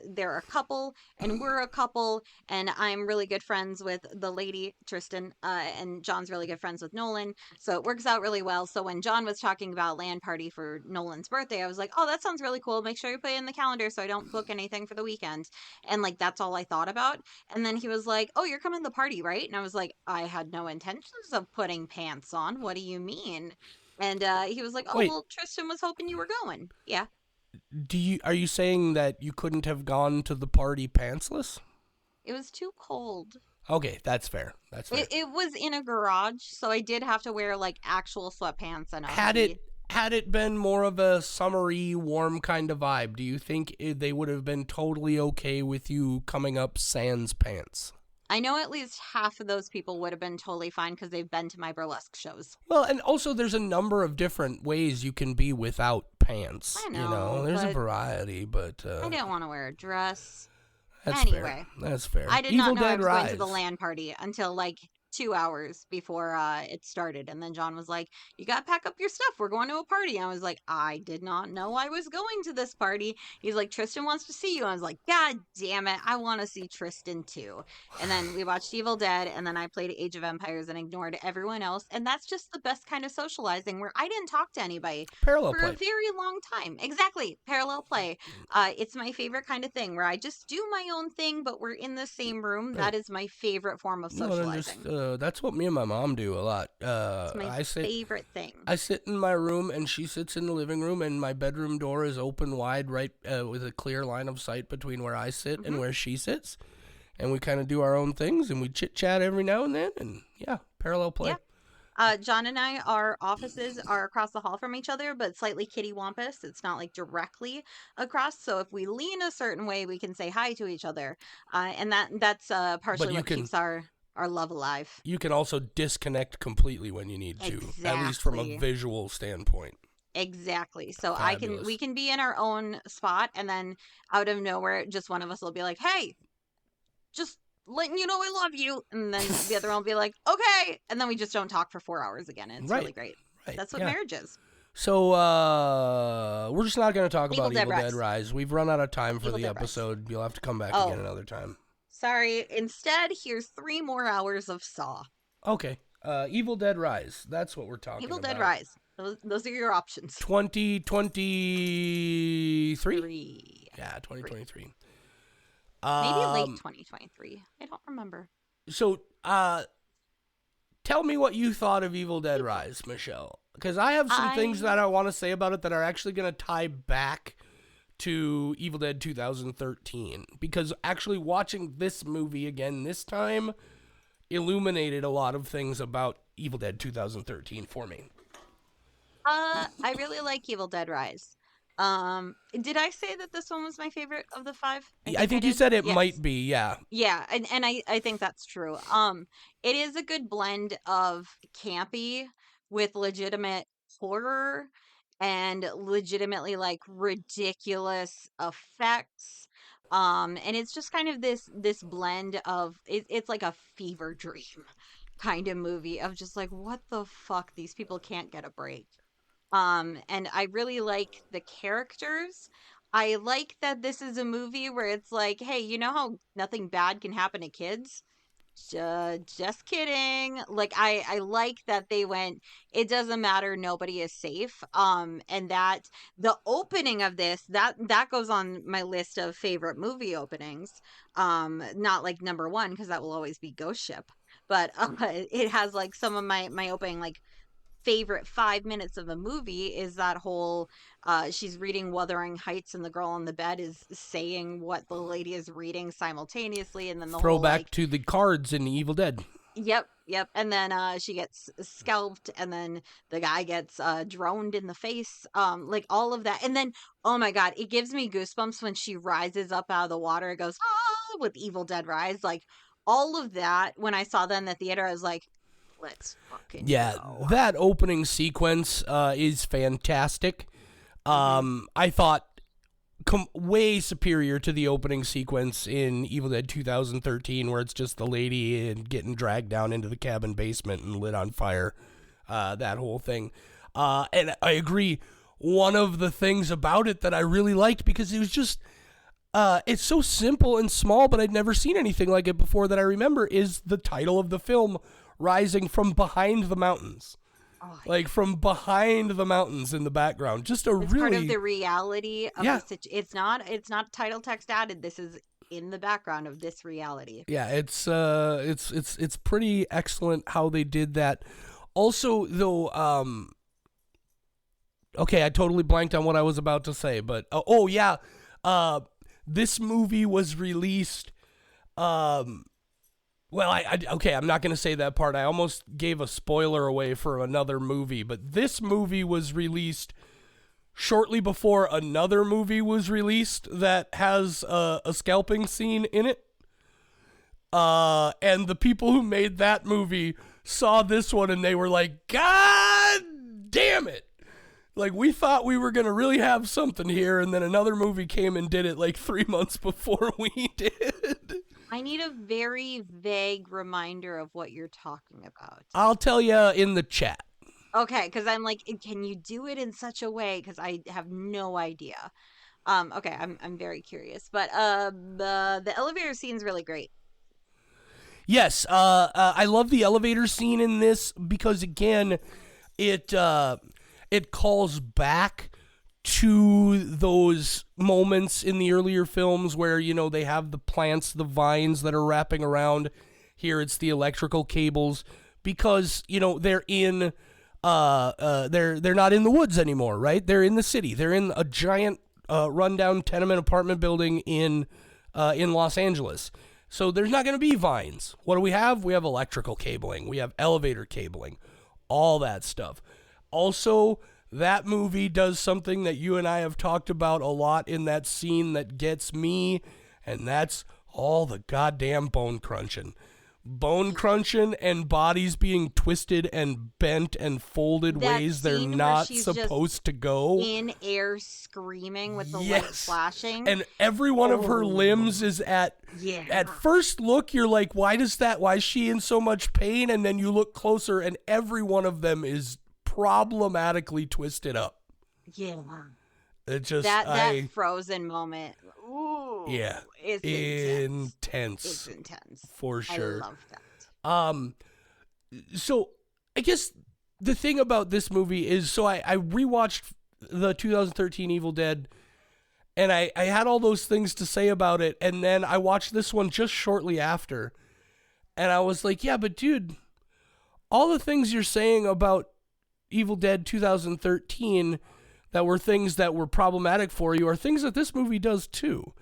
They're a couple, and we're a couple, and I'm really good friends with the lady Tristan. And John's really good friends with Nolan, so it works out really well. So when John was talking about LAN party for Nolan's birthday, I was like, oh, that sounds really cool. Make sure you put it in the calendar so I don't book anything for the weekend. And like that's all I thought about. And then he was like, oh, you're coming to the party, right? And I was like, I had no intentions of putting pants on. What do you mean? And he was like, oh, wait. well, Tristan was hoping you were going. Yeah. Are you saying that you couldn't have gone to the party pantsless? It was too cold. Okay, that's fair. That's fair. It was in a garage, so I did have to wear like actual sweatpants and a Had hoodie. it been more of a summery, warm kind of vibe, do you think they would have been totally okay with you coming up sans pants? I know at least half of those people would have been totally fine because they've been to my burlesque shows. Well, and also there's a number of different ways you can be without pants. I know, There's a but variety, but I didn't want to wear a dress. that's Anyway. fair. That's fair. I did Evil not know I Dead was going to the Rise. LAN party until like 2 hours before it started. And then John was like, you got to pack up your stuff. We're going to a party. And I was like, I did not know I was going to this party. He's like, Tristan wants to see you. And I was like, God damn it. I want to see Tristan too. And then we watched Evil Dead. And then I played Age of Empires and ignored everyone else. And that's just the best kind of socializing where I didn't talk to anybody Parallel for play. a very long time. Exactly. Parallel play. It's my favorite kind of thing where I just do my own thing, but we're in the same room. That is my favorite form of No, then socializing. just that's what me and my mom do a lot. It's my I sit favorite thing. I sit in my room and she sits in the living room, and my bedroom door is open wide, right, with a clear line of sight between where I sit and where she sits, and we kind of do our own things, and we chit chat every now and then, and yeah, parallel play. Yeah. John and I, our offices are across the hall from each other, but slightly kittywampus. It's not like directly across. So if we lean a certain way, we can say hi to each other, and that's partially you what can- keeps our love alive. You can also disconnect completely when you need to, at least from a Exactly. visual standpoint. Exactly. So Fabulous. we can be in our own spot, and then out of nowhere, just one of us will be like, "Hey, just letting you know I love you," and then the other one will be like, "Okay," and then we just don't talk for 4 hours again. And it's Right. really great. Right. That's what yeah. marriage is. So we're just not going to talk Evil about Dead Evil Dead Rise. Rise. We've run out of time for Evil the Dead Rise. episode. You'll have to come back Oh. again another time. Sorry. Instead, here's 3 more hours of Saw. Okay. Evil Dead Rise. That's what we're talking Evil about. Dead Rise. Those are your options. 2023? 3. Yeah, 2023. Maybe late 2023. I don't remember. So, tell me what you thought of Evil Dead Rise, Michelle. Because I have some things that I want to say about it that are actually going to tie back to Evil Dead 2013. Because actually watching this movie again this time illuminated a lot of things about Evil Dead 2013 for me. I really like Evil Dead Rise. Did I say that this one was my favorite of the 5? I think you did. said it Yes. might be, yeah. Yeah, and I think that's true. It is a good blend of campy with legitimate horror and legitimately like ridiculous effects. And it's just kind of this blend of it's like a fever dream kind of movie of just like what the fuck, these people can't get a break. And I really like the characters. I like that this is a movie where it's like, hey, you know how nothing bad can happen to kids? Just kidding. Like I like that they went, it doesn't matter, nobody is safe. And that the opening of this, that goes on my list of favorite movie openings. Not like number one, because that will always be Ghost Ship. But it has like some of my opening like favorite 5 minutes of the movie is that whole she's reading Wuthering Heights and the girl on the bed is saying what the lady is reading simultaneously, and then the whole Throwback like to the cards in Evil Dead. yep, and then she gets scalped, and then the guy gets droned in the face, like all of that. And then oh my god, it gives me goosebumps when she rises up out of the water. It goes ah with Evil Dead Rise, like all of that. When I saw that in the theater, I was like, let's fucking Yeah, go. that opening sequence is fantastic. I thought way superior to the opening sequence in Evil Dead 2013, where it's just the lady and getting dragged down into the cabin basement and lit on fire. That whole thing. And I agree. One of the things about it that I really liked, because it was just, it's so simple and small, but I'd never seen anything like it before that I remember, is the title of the film, Rising from Behind the Mountains. Oh, Like from behind the mountains in the background. Just a it's really part of the reality of Yeah. the it's not title text added. This is in the background of this reality. Yeah, it's pretty excellent how they did that. Also, though, okay, I totally blanked on what I was about to say, but oh yeah, this movie was released. Well, okay, I'm not gonna say that part. I almost gave a spoiler away for another movie, but this movie was released shortly before another movie was released that has a scalping scene in it. And the people who made that movie saw this one and they were like, God damn it. Like, we thought we were going to really have something here, and then another movie came and did it like 3 months before we did. I need a very vague reminder of what you're talking about. I'll tell you in the chat. Okay, because I'm like, can you do it in such a way? Because I have no idea. Okay, I'm very curious. But the elevator scene's really great. Yes, I love the elevator scene in this because, again, it calls back to those moments in the earlier films where, you know, they have the plants, the vines that are wrapping around. Here it's the electrical cables, because, you know, they're in they're not in the woods anymore, right? They're in the city. They're in a giant rundown tenement apartment building in Los Angeles. So there's not going to be vines. What do we have? We have electrical cabling. We have elevator cabling. All that stuff. Also, that movie does something that you and I have talked about a lot in that scene that gets me, and that's all the goddamn bone crunching. Bone crunching and bodies being twisted and bent and folded That ways they're scene where not she's just supposed to go. In air screaming with the light Yes. flashing. And every one of her limbs is at first look, you're like, why is she in so much pain? And then you look closer and every one of them is problematically twisted up. Yeah. It just That frozen moment. Ooh. Yeah. It's intense. It's intense. For sure. I love that. So I guess the thing about this movie is, so I rewatched the 2013 Evil Dead, and I had all those things to say about it, and then I watched this one just shortly after, and I was like, yeah, but dude, all the things you're saying about Evil Dead 2013 that were things that were problematic for you are things that this movie does too.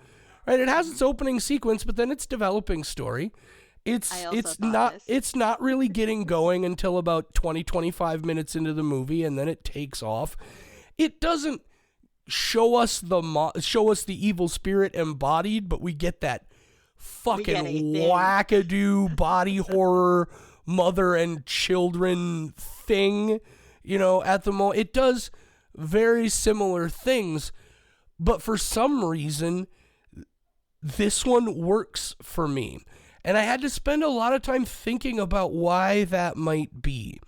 Right? It has its opening sequence, but then it's developing story. It's not really getting going until about 20-25 minutes into the movie, and then it takes off. It doesn't show us the evil spirit embodied, but we get that fucking wackadoo body horror mother and children thing, you know, at the moment. It does very similar things, but for some reason this one works for me. And I had to spend a lot of time thinking about why that might be.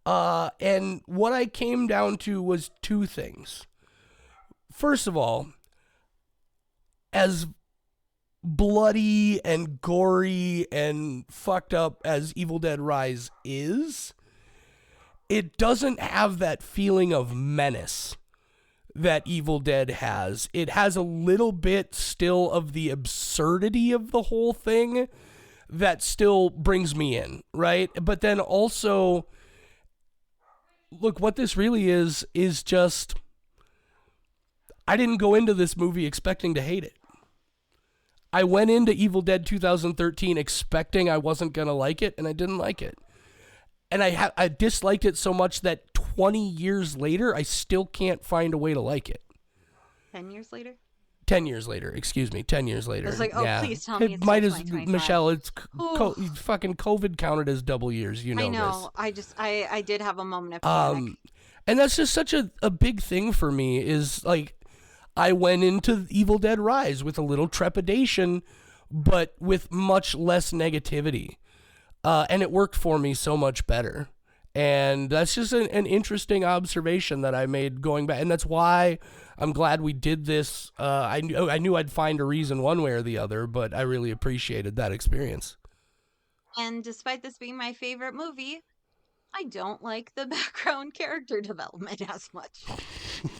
And what I came down to was two things. First of all, as bloody and gory and fucked up as Evil Dead Rise is, it doesn't have that feeling of menace that Evil Dead has. It has a little bit still of the absurdity of the whole thing that still brings me in, right? But then also, look, what this really is just, I didn't go into this movie expecting to hate it. I went into Evil Dead 2013 expecting I wasn't going to like it, and I didn't like it. And I disliked it so much that 20 years later, I still can't find a way to like it. 10 years later? 10 years later, excuse me, 10 years later. I was like, oh, yeah. please tell me it's might still as 2025. Michelle, it's fucking COVID counted as double years, you know I know. this. I did have a moment of panic. And that's just such a big thing for me is like, I went into Evil Dead Rise with a little trepidation, but with much less negativity. And it worked for me so much better. And that's just an interesting observation that I made going back. And that's why I'm glad we did this. I knew I'd find a reason one way or the other, but I really appreciated that experience. And despite this being my favorite movie, I don't like the background character development as much.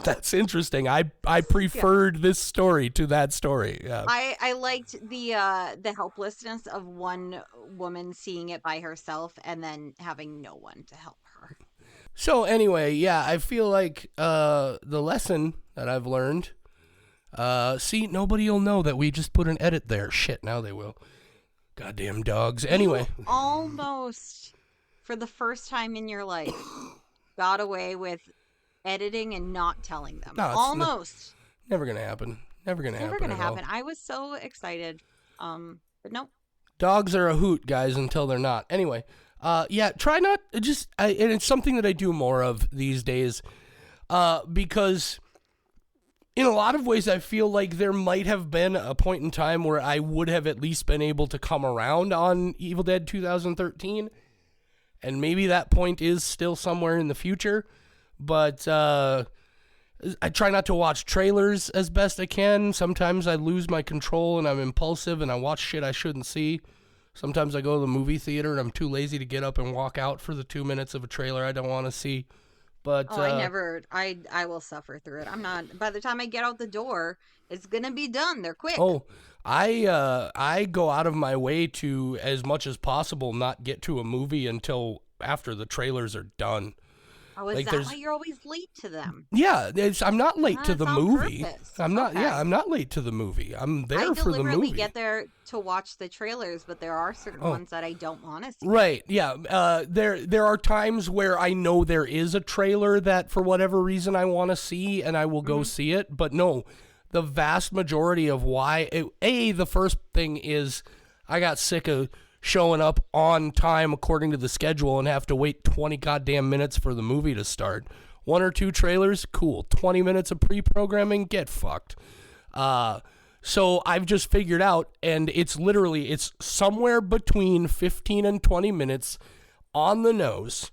That's interesting. I preferred this story to that story. Yeah. I liked the helplessness of one woman seeing it by herself and then having no one to help her. So anyway, yeah, I feel like the lesson that I've learned. See, nobody will know that we just put an edit there. Shit, now they will. Goddamn dogs. Anyway, You almost, for the first time in your life, got away with editing and not telling them. No, it's almost. Never gonna happen. Never gonna happen. Never gonna at all. happen. I was so excited. But nope. Dogs are a hoot, guys, until they're not. Anyway, yeah, try not just. And it's something that I do more of these days, because in a lot of ways, I feel like there might have been a point in time where I would have at least been able to come around on Evil Dead 2013, and maybe that point is still somewhere in the future. But I try not to watch trailers as best I can. Sometimes I lose my control and I'm impulsive and I watch shit I shouldn't see. Sometimes I go to the movie theater and I'm too lazy to get up and walk out for the 2 minutes of a trailer I don't want to see. But I will suffer through it. I'm not, by the time I get out the door, it's gonna be done. They're quick. Oh, I go out of my way to, as much as possible, not get to a movie until after the trailers are done. Oh, is like, that why you're always late to them? Yeah, I'm not late to the That's on movie. purpose. I'm not. Okay. Yeah, I'm not late to the movie. I'm there for the I movie. deliberately get there to watch the trailers, but there are certain ones that I don't want to see. Right. Yeah. There are times where I know there is a trailer that for whatever reason I want to see, and I will go see it. But no, the vast majority of why. The first thing is I got sick of showing up on time according to the schedule and have to wait 20 goddamn minutes for the movie to start. 1 or 2 trailers, cool. 20 minutes of pre-programming, get fucked. So I've just figured out, and it's somewhere between 15 and 20 minutes on the nose.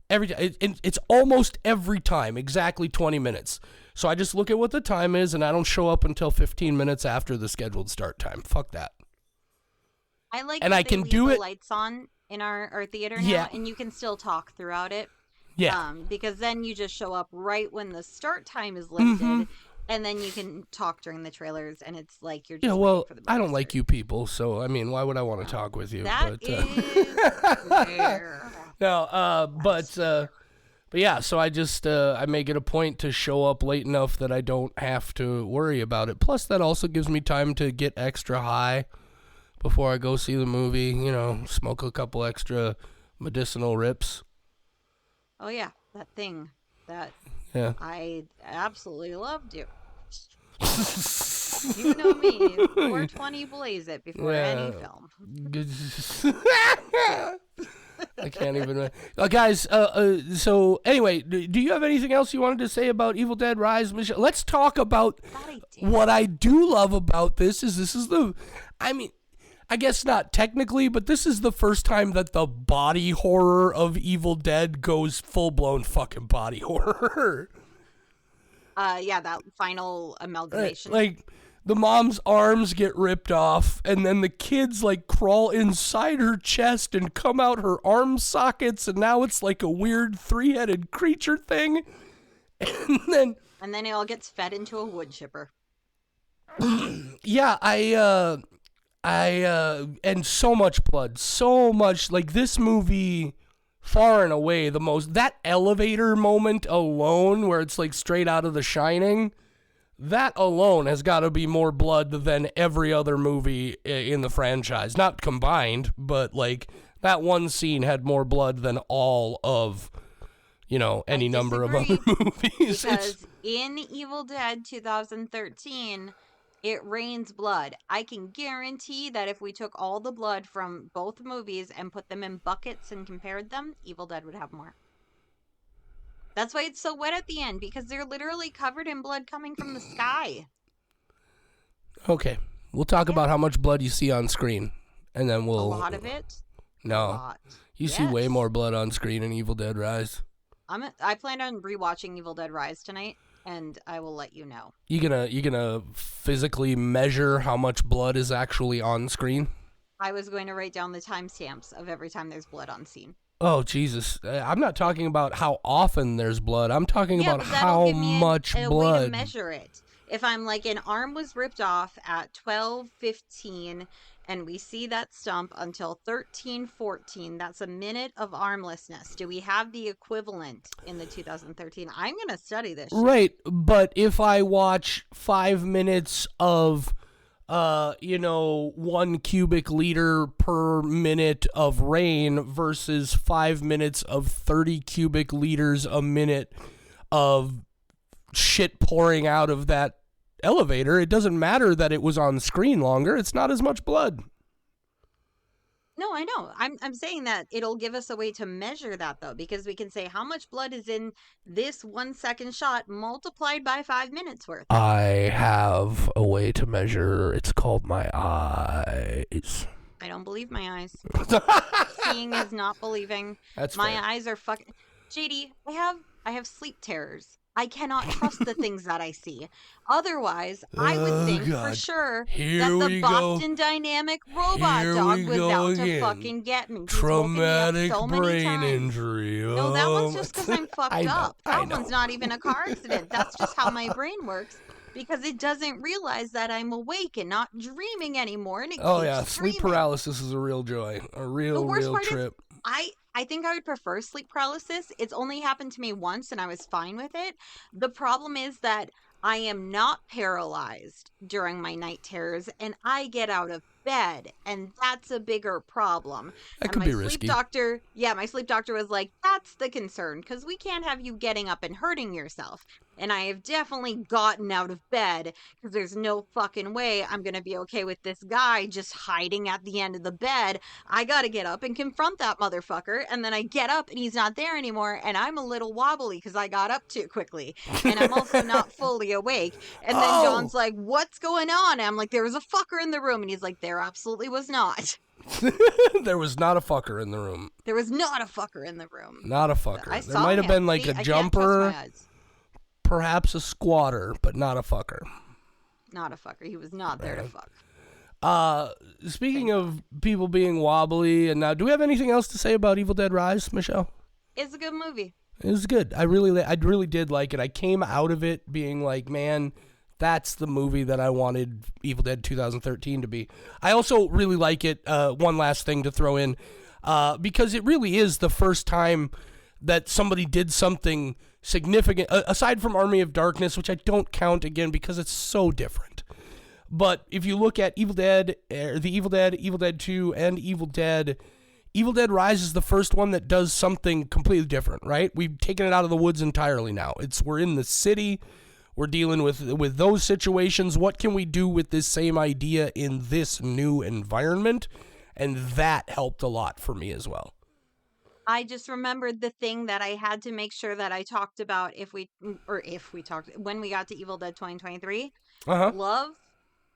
It's almost every time, exactly 20 minutes. So I just look at what the time is, and I don't show up until 15 minutes after the scheduled start time. Fuck that. I like and that I they can leave do the it. lights on in our theater now, Yeah. and you can still talk throughout it. Yeah. Because then you just show up right when the start time is lifted, and then you can talk during the trailers, and it's like you're just waiting for the I don't movie like to you people, so I mean, why would I want to talk with you? start. But, That is fair. no, but yeah, so I just I make it a point to show up late enough that I don't have to worry about it. Plus, that also gives me time to get extra high before I go see the movie. You know, smoke a couple extra medicinal rips. Oh yeah, that thing that Yeah. I absolutely love to. You know me, 420 blaze it before any film. I can't even. Guys, so anyway, do you have anything else you wanted to say about Evil Dead Rise, Michelle? Let's talk about what I do love about this is I guess not technically, but this is the first time that the body horror of Evil Dead goes full-blown fucking body horror. Yeah, that final amalgamation. Like, the mom's arms get ripped off, and then the kids like crawl inside her chest and come out her arm sockets, and now it's like a weird 3-headed creature thing. And then it all gets fed into a wood chipper. Yeah, and so much blood, so much, like, this movie, far and away the most, that elevator moment alone, where it's like straight out of The Shining, that alone has got to be more blood than every other movie in the franchise. Not combined, but, like, that one scene had more blood than all of, any number of other movies. Because in Evil Dead 2013, it rains blood. I can guarantee that if we took all the blood from both movies and put them in buckets and compared them, Evil Dead would have more. That's why it's so wet at the end, because they're literally covered in blood coming from the sky. Okay, we'll talk about how much blood you see on screen, and then we'll... A lot of it? No. You see way more blood on screen in Evil Dead Rise. I plan on rewatching Evil Dead Rise tonight, and I will let you know. You gonna physically measure how much blood is actually on screen? I was going to write down the timestamps of every time there's blood on scene. Oh, Jesus. I'm not talking about how often there's blood. I'm talking about how much blood. Way to measure it. If I'm like, an arm was ripped off at 12:15 and we see that stump until 13:14, that's a minute of armlessness. Do we have the equivalent in the 2013? I'm going to study this shit. Right, but if I watch 5 minutes of 1 cubic liter per minute of rain versus 5 minutes of 30 cubic liters a minute of shit pouring out of that elevator, it doesn't matter that it was on screen longer. It's not as much blood. No, I know. I'm saying that it'll give us a way to measure that, though, because we can say how much blood is in this 1 second shot multiplied by 5 minutes worth. I have a way to measure. It's called my eyes. I don't believe my eyes. Seeing is not believing. That's my fair. eyes are fucking... JD, I have sleep terrors. I cannot trust the things that I see. Otherwise, I would think for sure that the Boston Dynamic robot dog was out to fucking get me. He's Traumatic woken me up so many brain times. injury. No, that one's just because I'm fucked up. I That one's not even a car accident. That's just how my brain works. Because it doesn't realize that I'm awake and not dreaming anymore. And it keeps sleep dreaming. paralysis is a real joy. A real trip. I think I would prefer sleep paralysis. It's only happened to me once and I was fine with it. The problem is that I am not paralyzed during my night terrors and I get out of bed, and that's a bigger problem. That could be risky. My sleep doctor was like, that's the concern, because we can't have you getting up and hurting yourself. And I have definitely gotten out of bed because there's no fucking way I'm going to be okay with this guy just hiding at the end of the bed. I got to get up and confront that motherfucker. And then I get up and he's not there anymore. And I'm a little wobbly because I got up too quickly. And I'm also not fully awake. And then John's like, what's going on? And I'm like, there was a fucker in the room. And he's like, there absolutely was not. There was not a fucker in the room. There was not a fucker in the room. Not a fucker. There might have been like a jumper. Perhaps a squatter, but not a fucker. Not a fucker. He was not there to fuck. Speaking of people being wobbly, and now, do we have anything else to say about Evil Dead Rise, Michelle? It's a good movie. It was good. I really did like it. I came out of it being like, man, that's the movie that I wanted Evil Dead 2013 to be. I also really like it. One last thing to throw in, because it really is the first time that somebody did something significant, aside from Army of Darkness, which I don't count again because it's so different. But if you look at Evil Dead, Evil Dead 2, and Evil Dead Rise is the first one that does something completely different, right? We've taken it out of the woods entirely now. We're in the city. We're dealing with those situations. What can we do with this same idea in this new environment? And that helped a lot for me as well. I just remembered the thing that I had to make sure that I talked about when we got to Evil Dead 2023. Love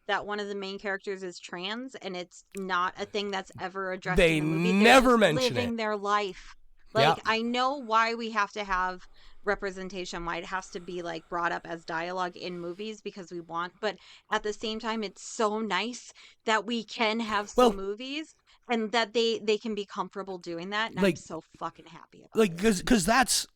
that one of the main characters is trans, and it's not a thing that's ever addressed in the movie. They never mention living it. Their life. Like, I know why we have to have representation, why it has to be like brought up as dialogue in movies because we want, but at the same time it's so nice that we can have some Well, movies and that they can be comfortable doing that, and I'm like so fucking happy about like it. because that's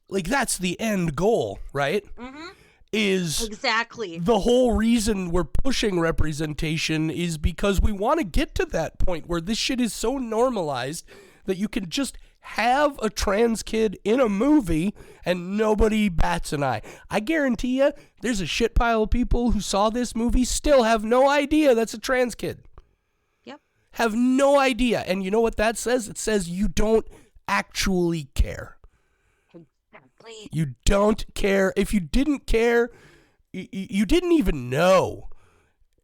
the end goal, right? Mm-hmm. Is Exactly. the whole reason we're pushing representation is because we want to get to that point where this shit is so normalized that you can just have a trans kid in a movie and nobody bats an eye. I guarantee you there's a shit pile of people who saw this movie still have no idea that's a trans kid. Yep. Have no idea. And you know what that says? It says you don't actually care. Exactly. You don't care. If you didn't care, you didn't even know.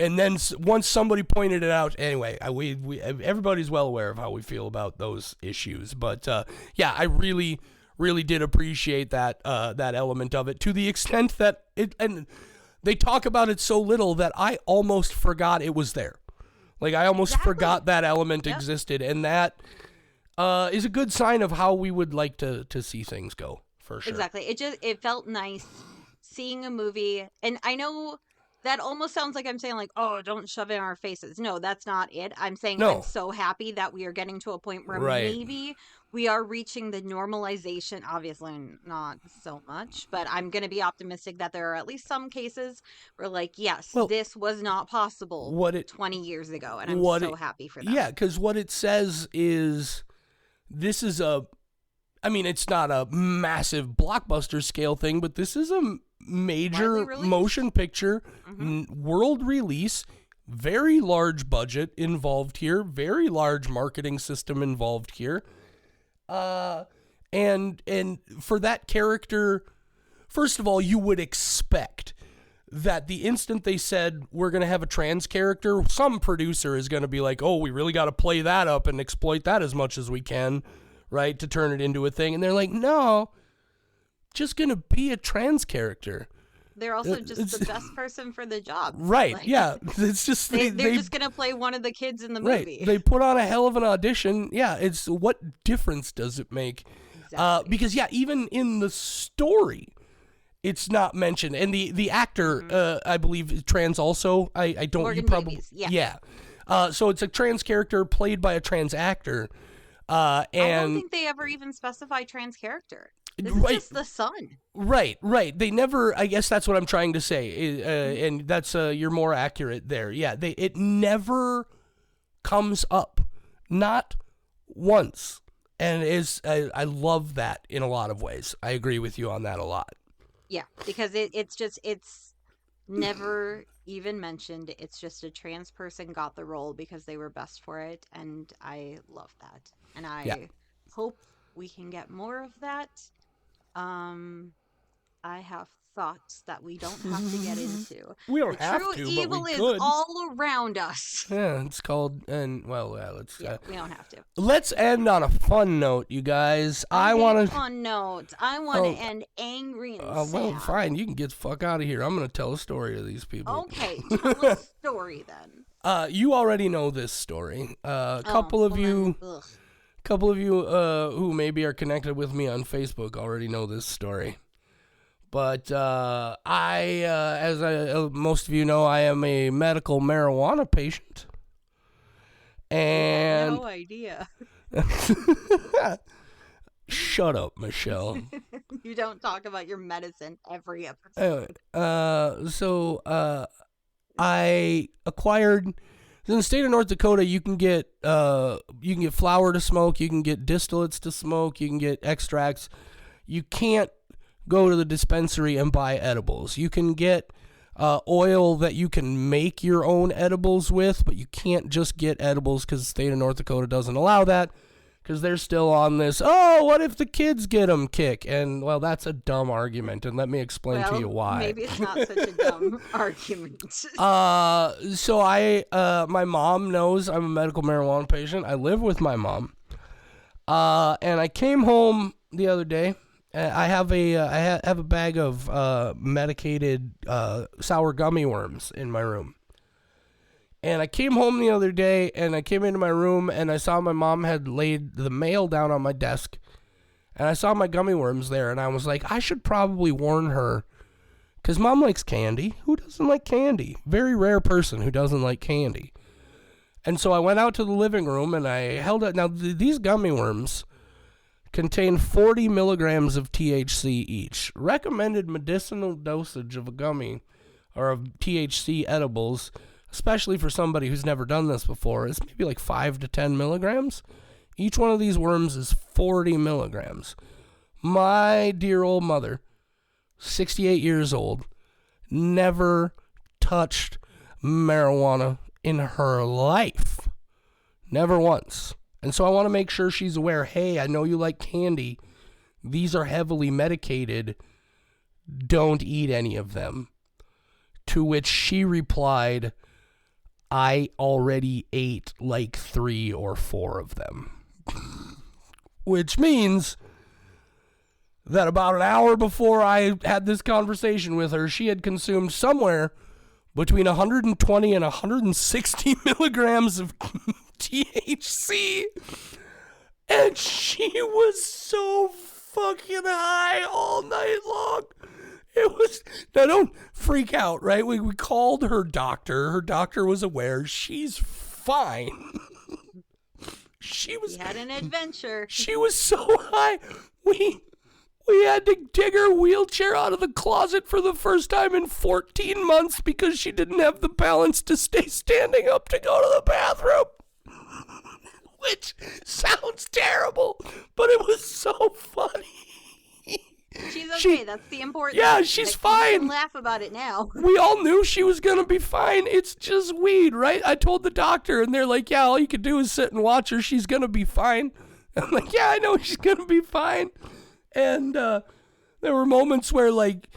And then once somebody pointed it out, anyway, we everybody's well aware of how we feel about those issues. But yeah, I really, really did appreciate that that element of it, to the extent that it, and they talk about it so little that I almost forgot it was there. Like I almost forgot that element existed, and that is a good sign of how we would like to see things go, for sure. Exactly. It felt nice seeing a movie, and I know that almost sounds like I'm saying like, oh, don't shove it in our faces. No, that's not it. I'm saying No. I'm so happy that we are getting to a point where Right. maybe we are reaching the normalization. Obviously not so much, but I'm going to be optimistic that there are at least some cases where like, yes, Well, this was not possible what it 20 years ago, and I'm so happy for that. Yeah, because what it says is this is a, I mean, it's not a massive blockbuster scale thing, but this is a major motion picture world release, very large budget involved here, very large marketing system involved here. And for that character, first of all, you would expect that the instant they said we're going to have a trans character, some producer is going to be like, oh, we really got to play that up and exploit that as much as we can, right, to turn it into a thing. And they're like, no, just going to be a trans character. They're also just the best person for the job. Right, like, yeah. It's just they're just going to play one of the kids in the movie. Right, they put on a hell of an audition. Yeah, it's what difference does it make? Exactly. Because, yeah, even in the story, it's not mentioned. And the actor, I believe, is trans also. I don't, Morgan you probably, Davies, yeah. So it's a trans character played by a trans actor. I don't And think they ever even specify trans character. This Right. is just the son. right. They never, I guess that's what I'm trying to say. And that's, you're more accurate there. Yeah, it never comes up. Not once. And I love that in a lot of ways. I agree with you on that a lot. Yeah, because it's never even mentioned. It's just a trans person got the role because they were best for it, and I love that. And I hope we can get more of that. I have thoughts that we don't have to get into. We don't The have true to, but evil we is could. all around us. Yeah, it's called, and well, let's We don't have to. let's end on a fun note, you guys. I want to. On note, I want to end angry and sad. Well, fine. You can get the fuck out of here. I'm gonna tell a story to these people. Okay, tell a story then. You already know this story. A couple of you who maybe are connected with me on Facebook already know this story. But as most of you know, I am a medical marijuana patient. And No idea. Shut up, Michelle. You don't talk about your medicine every episode. Anyway, I acquired. In the state of North Dakota, you can get flour to smoke, you can get distillates to smoke, you can get extracts. You can't go to the dispensary and buy edibles. You can get oil that you can make your own edibles with, but you can't just get edibles because the state of North Dakota doesn't allow that, because they're still on this, oh, what if the kids get them kick? And, well, that's a dumb argument, and let me explain to you why. Maybe it's not such a dumb argument. So my mom knows I'm a medical marijuana patient. I live with my mom. And I came home the other day. I have a bag of medicated sour gummy worms in my room. And I came home the other day, and I came into my room, and I saw my mom had laid the mail down on my desk. And I saw my gummy worms there, and I was like, I should probably warn her. Because Mom likes candy. Who doesn't like candy? Very rare person who doesn't like candy. And so I went out to the living room, and I held it. Now, these gummy worms contain 40 milligrams of THC each. Recommended medicinal dosage of a gummy or of THC edibles, especially for somebody who's never done this before, is maybe like 5 to 10 milligrams. Each one of these worms is 40 milligrams. My dear old mother, 68 years old, never touched marijuana in her life. Never once. And so I want to make sure she's aware, hey, I know you like candy. These are heavily medicated. Don't eat any of them. To which she replied, I already ate like 3 or 4 of them. Which means that about an hour before I had this conversation with her, she had consumed somewhere between 120 and 160 milligrams of THC. And she was so fucking high all night long. It was, now don't freak out, right? We called her doctor. Her doctor was aware. She's fine. She had an adventure. She was so high. We had to dig her wheelchair out of the closet for the first time in 14 months because she didn't have the balance to stay standing up to go to the bathroom. Which sounds terrible, but it was so funny. She's okay. That's the important thing. Yeah, she's fine. You can laugh about it now. We all knew she was going to be fine. It's just weed, right? I told the doctor, and they're like, yeah, all you can do is sit and watch her. She's going to be fine. I'm like, yeah, I know she's going to be fine. And there were moments where, like,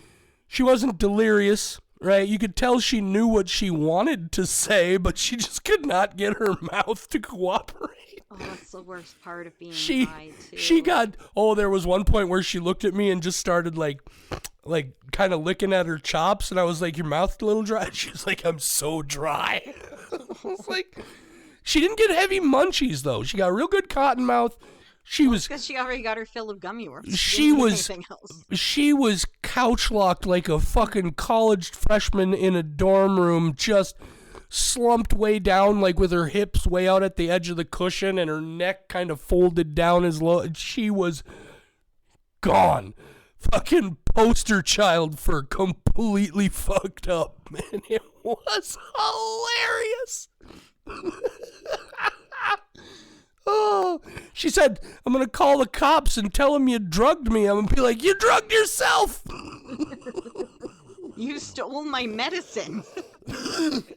she wasn't delirious, right? You could tell she knew what she wanted to say, but she just could not get her mouth to cooperate. Oh, that's the worst part of being high, too. She got, there was one point where she looked at me and just started, like kind of licking at her chops, and I was like, your mouth's a little dry? She was like, I'm so dry. I was like, she didn't get heavy munchies, though. She got a real good cotton mouth. She was, because she already got her fill of gummy worms. She was couch locked like a fucking college freshman in a dorm room, just slumped way down, like with her hips way out at the edge of the cushion and her neck kind of folded down as low. She was gone. Fucking poster child for completely fucked up, man. It was hilarious. Oh, she said, I'm going to call the cops and tell them you drugged me. I'm going to be like, you drugged yourself. You stole my medicine.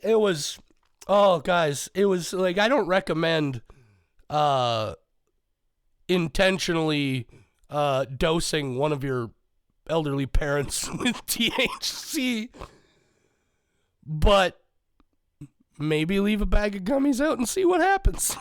It was, guys, it was like, I don't recommend intentionally dosing one of your elderly parents with THC, but maybe leave a bag of gummies out and see what happens.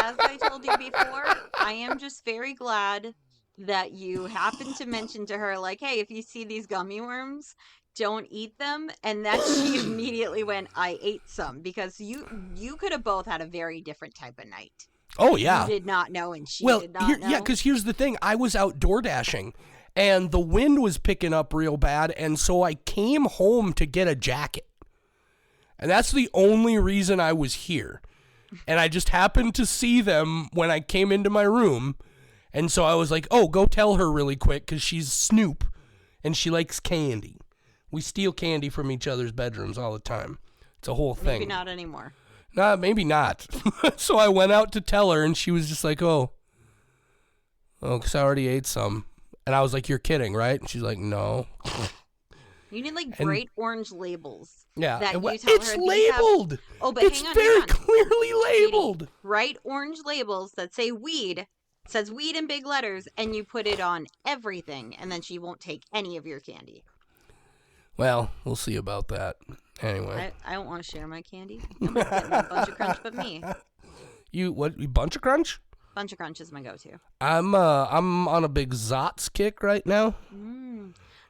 As I told you before, I am just very glad that you happened to mention to her, like, hey, if you see these gummy worms, don't eat them. And that she immediately went, I ate some, because you could have both had a very different type of night. Oh, yeah. You did not know, and she did not know. Yeah, because here's the thing. I was out door dashing, and the wind was picking up real bad, and so I came home to get a jacket. And that's the only reason I was here. And I just happened to see them when I came into my room. And so I was like, oh, go tell her really quick, because she's Snoop, and she likes candy. We steal candy from each other's bedrooms all the time. It's a whole thing. Maybe not anymore. Nah, maybe not. So I went out to tell her, and she was just like, because I already ate some. And I was like, you're kidding, right? And she's like, no. You need, like, bright orange labels. Yeah. That you tell it's her labeled. But it's hang on, very clearly labeled. Katie, bright orange labels that say weed. It says weed in big letters, and you put it on everything, and then she won't take any of your candy. Well, we'll see about that. Anyway. I don't want to share my candy. Nobody's getting a bunch of crunch but me. You bunch of crunch? Bunch of crunch is my go-to. I'm on a big Zots kick right now.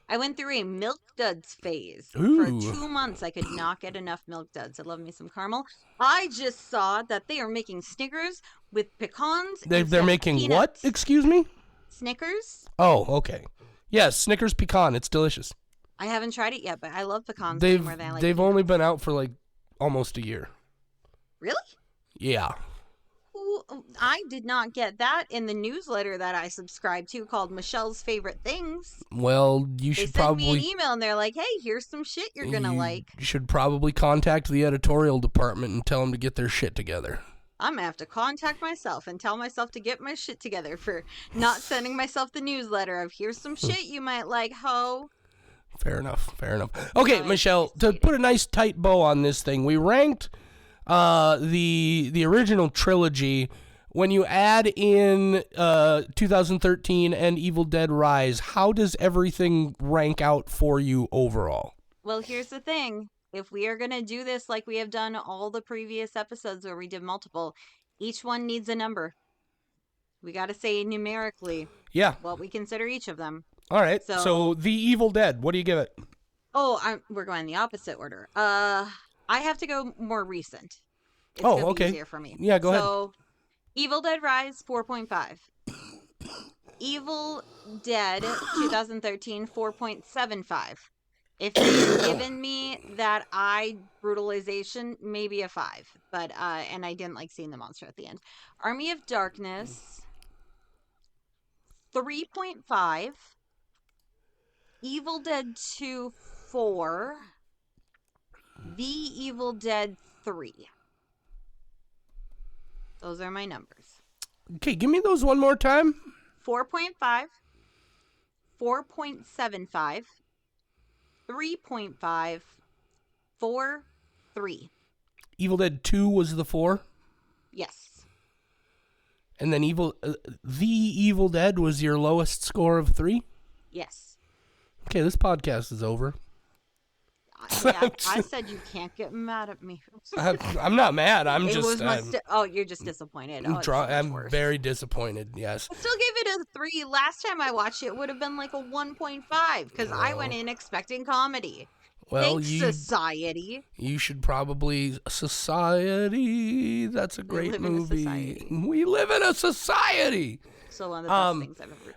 I went through a Milk Duds phase. Ooh. For 2 months, I could not get enough Milk Duds. I love me some caramel. I just saw that they are making Snickers with pecans. They're making peanuts. what? Excuse me? Snickers. Oh, okay. Yes, Snickers pecan. It's delicious. I haven't tried it yet, but I love pecans way They've more than I like they've only peanuts. been out for like almost a year. Really? Yeah. Ooh, I did not get that in the newsletter that I subscribe to called Michelle's Favorite Things. Well, you They should send me an probably email and they're like, hey, here's some shit you're going to like. you should probably contact the editorial department and tell them to get their shit together. I'm going to have to contact myself and tell myself to get my shit together for not sending myself the newsletter of here's some shit you might like, ho. Fair enough. Okay, Oh, Michelle, it's to cheating. put a nice tight bow on this thing, we ranked the original trilogy. When you add in 2013 and Evil Dead Rise, how does everything rank out for you overall? Well, here's the thing. If we are going to do this like we have done all the previous episodes where we did multiple, each one needs a number. We got to say numerically Yeah. what we consider each of them. All right. So- So The Evil Dead, what do you give it? Oh, we're going in the opposite order. I have to go more recent. It's Oh, gonna be okay. easier for me. Yeah, go ahead. So, Evil Dead Rise 4.5. Evil Dead 2013 4.75. If they had given me that eye brutalization, maybe a 5. But and I didn't like seeing the monster at the end. Army of Darkness 3.5. Evil Dead 2 4. The Evil Dead 3. Those are my numbers. Okay, give me those one more time. 4.5, 4.75, 3.5, 4, 3. Evil Dead 2 was the 4. Yes. And then The Evil Dead was your lowest score of 3? Yes. Okay, this podcast is over. I said you can't get mad at me. I'm not mad. I'm It just was you're just disappointed. Oh, it's so much I'm worse. very disappointed. Yes. I still gave it a 3. Last time I watched it, would have been like a 1.5 because I went in expecting comedy. Well, Thanks, society. you should probably Society. That's a great live in a movie. society. We live in a society. So one of the best things I've ever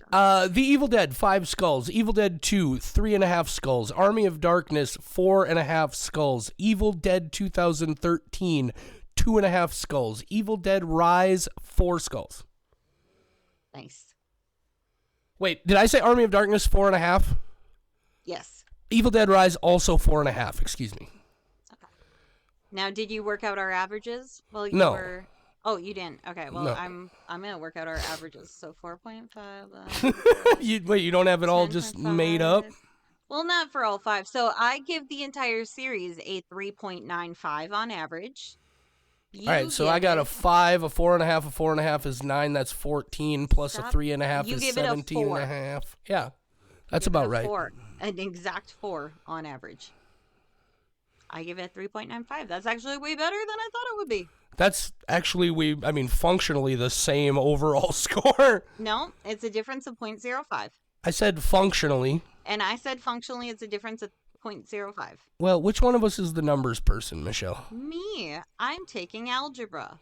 done. The Evil Dead 5 skulls. Evil Dead 2 3.5 skulls. Army of Darkness 4.5 skulls. Evil Dead 2013 2.5 skulls. Evil Dead Rise 4 skulls. Nice. Wait, did I say Army of Darkness 4.5? Yes. Evil Dead Rise also 4.5. Excuse me. Okay. Now, did you work out our averages? Well, you No. were. Oh, you didn't. Okay. Well, No. I'm gonna work out our averages. So 4.5. You don't have it all just made up? Well, not for all 5. So I give the entire series a 3.95 on average. All right, so I got a 5, a 4.5, a 4.5 is 9. That's 14 plus a Stop. 3.5 You is give it a 17.5. Yeah, that's about right. 4, an exact 4 on average. I give it a 3.95. That's actually way better than I thought it would be. That's actually functionally the same overall score. No, it's a difference of 0.05. I said functionally. And I said functionally it's a difference of 0.05. Well, which one of us is the numbers person, Michelle? Me, I'm taking algebra.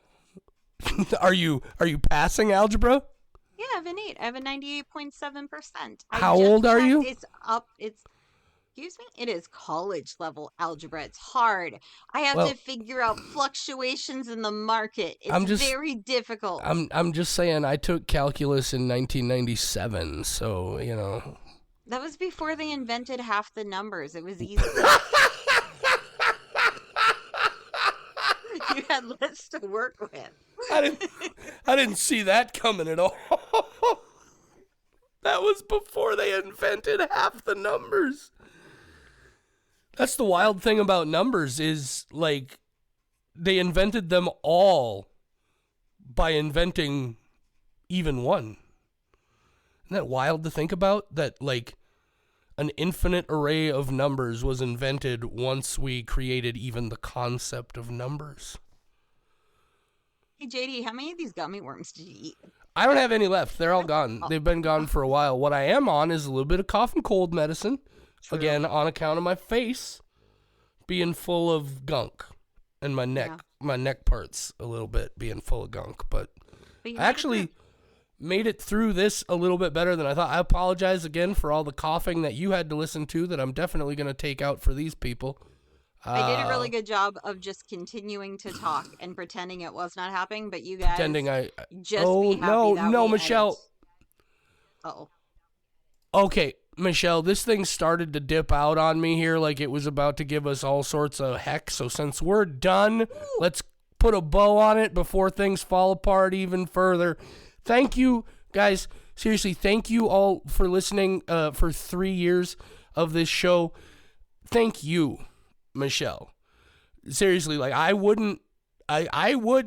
Are you passing algebra? Yeah, I have an 8. I have a 98.7%. How old are you? It's up. Excuse me? It is college level algebra. It's hard. I have Well- to figure out fluctuations in the market. It's I'm just- very difficult. I'm just saying I took calculus in 1997, so, That was before they invented half the numbers. It was easy. You had less to work with. I didn't see that coming at all. That was before they invented half the numbers. That's the wild thing about numbers is, like, they invented them all by inventing even one. Isn't that wild to think about? That, like, an infinite array of numbers was invented once we created even the concept of numbers. Hey, JD, how many of these gummy worms did you eat? I don't have any left. They're all gone. They've been gone for a while. What I am on is a little bit of cough and cold medicine. True. Again, on account of my face being full of gunk. And my neck parts a little bit being full of gunk. But But you actually, made it through this a little bit better than I thought. I apologize again for all the coughing that you had to listen to that I'm definitely going to take out for these people. I did a really good job of just continuing to talk and pretending it was not happening, but you guys Pretending I just oh, be happy no, that no, we Michelle. Uh-oh. Okay, Michelle, this thing started to dip out on me here like it was about to give us all sorts of heck. So since we're done, let's put a bow on it before things fall apart even further. Thank you, guys. Seriously, thank you all for listening for 3 years of this show. Thank you, Michelle. Seriously, like I would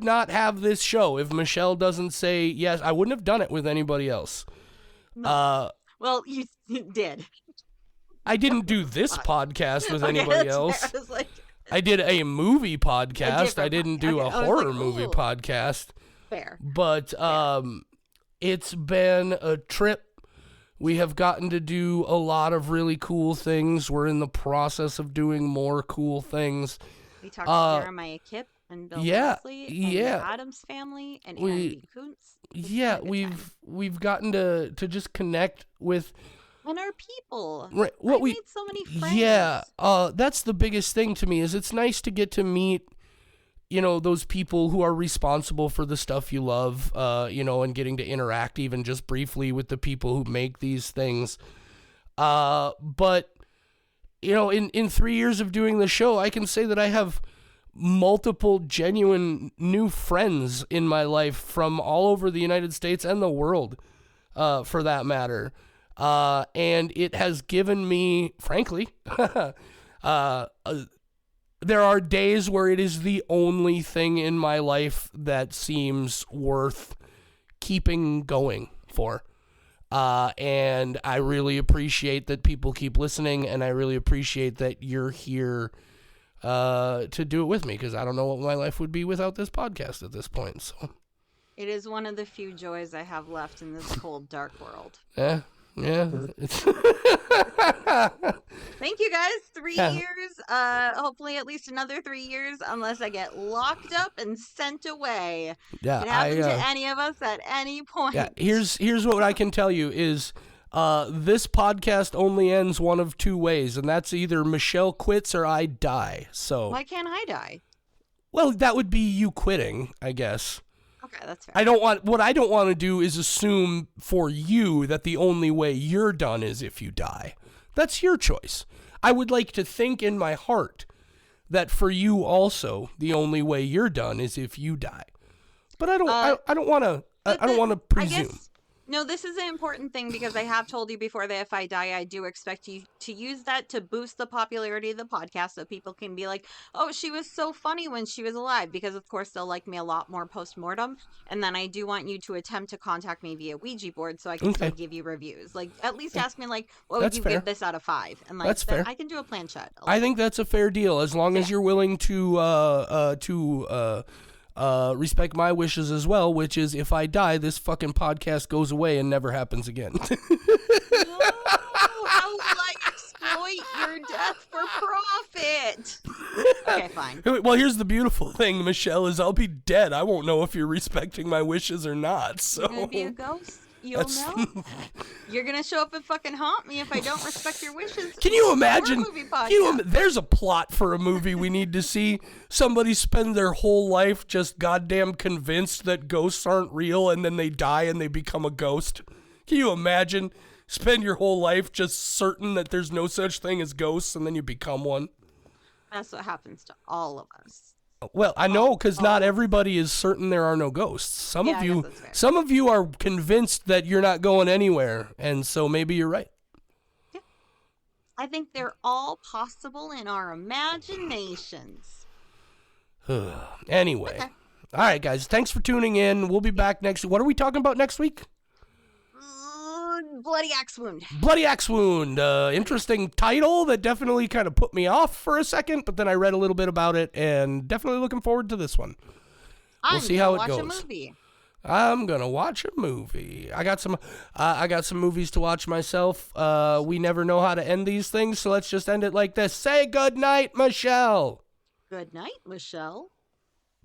not have this show if Michelle doesn't say yes. I wouldn't have done it with anybody else. No. Well, you did. I didn't do this podcast with anybody else. Fair. I was like, I did a movie podcast. I different didn't do okay, a I was horror like, movie ooh. podcast. Fair. But it's been a trip. We have gotten to do a lot of really cool things. We're in the process of doing more cool things. We talked to Jeremiah Kipp and Bill Leslie and the Addams Family and Andy Kuntz. Yeah, we've gotten to just connect with and our people. Right, I made so many friends. Yeah, that's the biggest thing to me is it's nice to get to meet, you know, those people who are responsible for the stuff you love, you know, and getting to interact even just briefly with the people who make these things. But, you know, in 3 years of doing the show, I can say that I have multiple genuine new friends in my life from all over the United States and the world, for that matter. And it has given me, frankly, there are days where it is the only thing in my life that seems worth keeping going for. And I really appreciate that people keep listening, and I really appreciate that you're here to do it with me, because I don't know what my life would be without this podcast at this point. So it is one of the few joys I have left in this cold, dark world. Yeah. Thank you guys. 3 years. Hopefully at least another 3 years, unless I get locked up and sent away. Yeah, it happen to any of us at any point. Yeah, here's what I can tell you is this podcast only ends one of two ways, and that's either Michelle quits or I die. So why can't I die? Well, that would be you quitting, I guess. Okay, that's fair. What I don't want to do is assume for you that the only way you're done is if you die. That's your choice. I would like to think in my heart that for you also the only way you're done is if you die. But I don't want to presume. No, this is an important thing because I have told you before that if I die, I do expect you to use that to boost the popularity of the podcast so people can be like, oh, she was so funny when she was alive, because of course they'll like me a lot more post-mortem. And then I do want you to attempt to contact me via Ouija board so I can still give you reviews. Like, at least ask me like, what would you give this out of 5? And like, that's fair. I can do a planchette. I think that's a fair deal as long as you're willing to respect my wishes as well, which is if I die, this fucking podcast goes away and never happens again. No, how will I exploit your death for profit? Okay, fine. Well, here's the beautiful thing, Michelle, is I'll be dead. I won't know if you're respecting my wishes or not. So you're gonna be a ghost. You'll know. You're gonna show up and fucking haunt me if I don't respect your wishes. Can you imagine? There's a plot for a movie we need to see. Somebody spend their whole life just goddamn convinced that ghosts aren't real, and then they die and they become a ghost. Can you imagine? Spend your whole life just certain that there's no such thing as ghosts, and then you become one. That's what happens to all of us. Well, I know, because not everybody is certain there are no ghosts. Some of you are convinced that you're not going anywhere, and so maybe you're right. Yeah. I think they're all possible in our imaginations. Anyway. Okay. All right, guys. Thanks for tuning in. We'll be back next week. What are we talking about next week? Bloody Axe Wound. Bloody Axe Wound. Interesting title that definitely kind of put me off for a second, but then I read a little bit about it and definitely looking forward to this one. We'll see how it goes. I'm gonna watch a movie. I got some movies to watch myself. We never know how to end these things, so let's just end it like this. Say good night, Michelle. Good night, Michelle.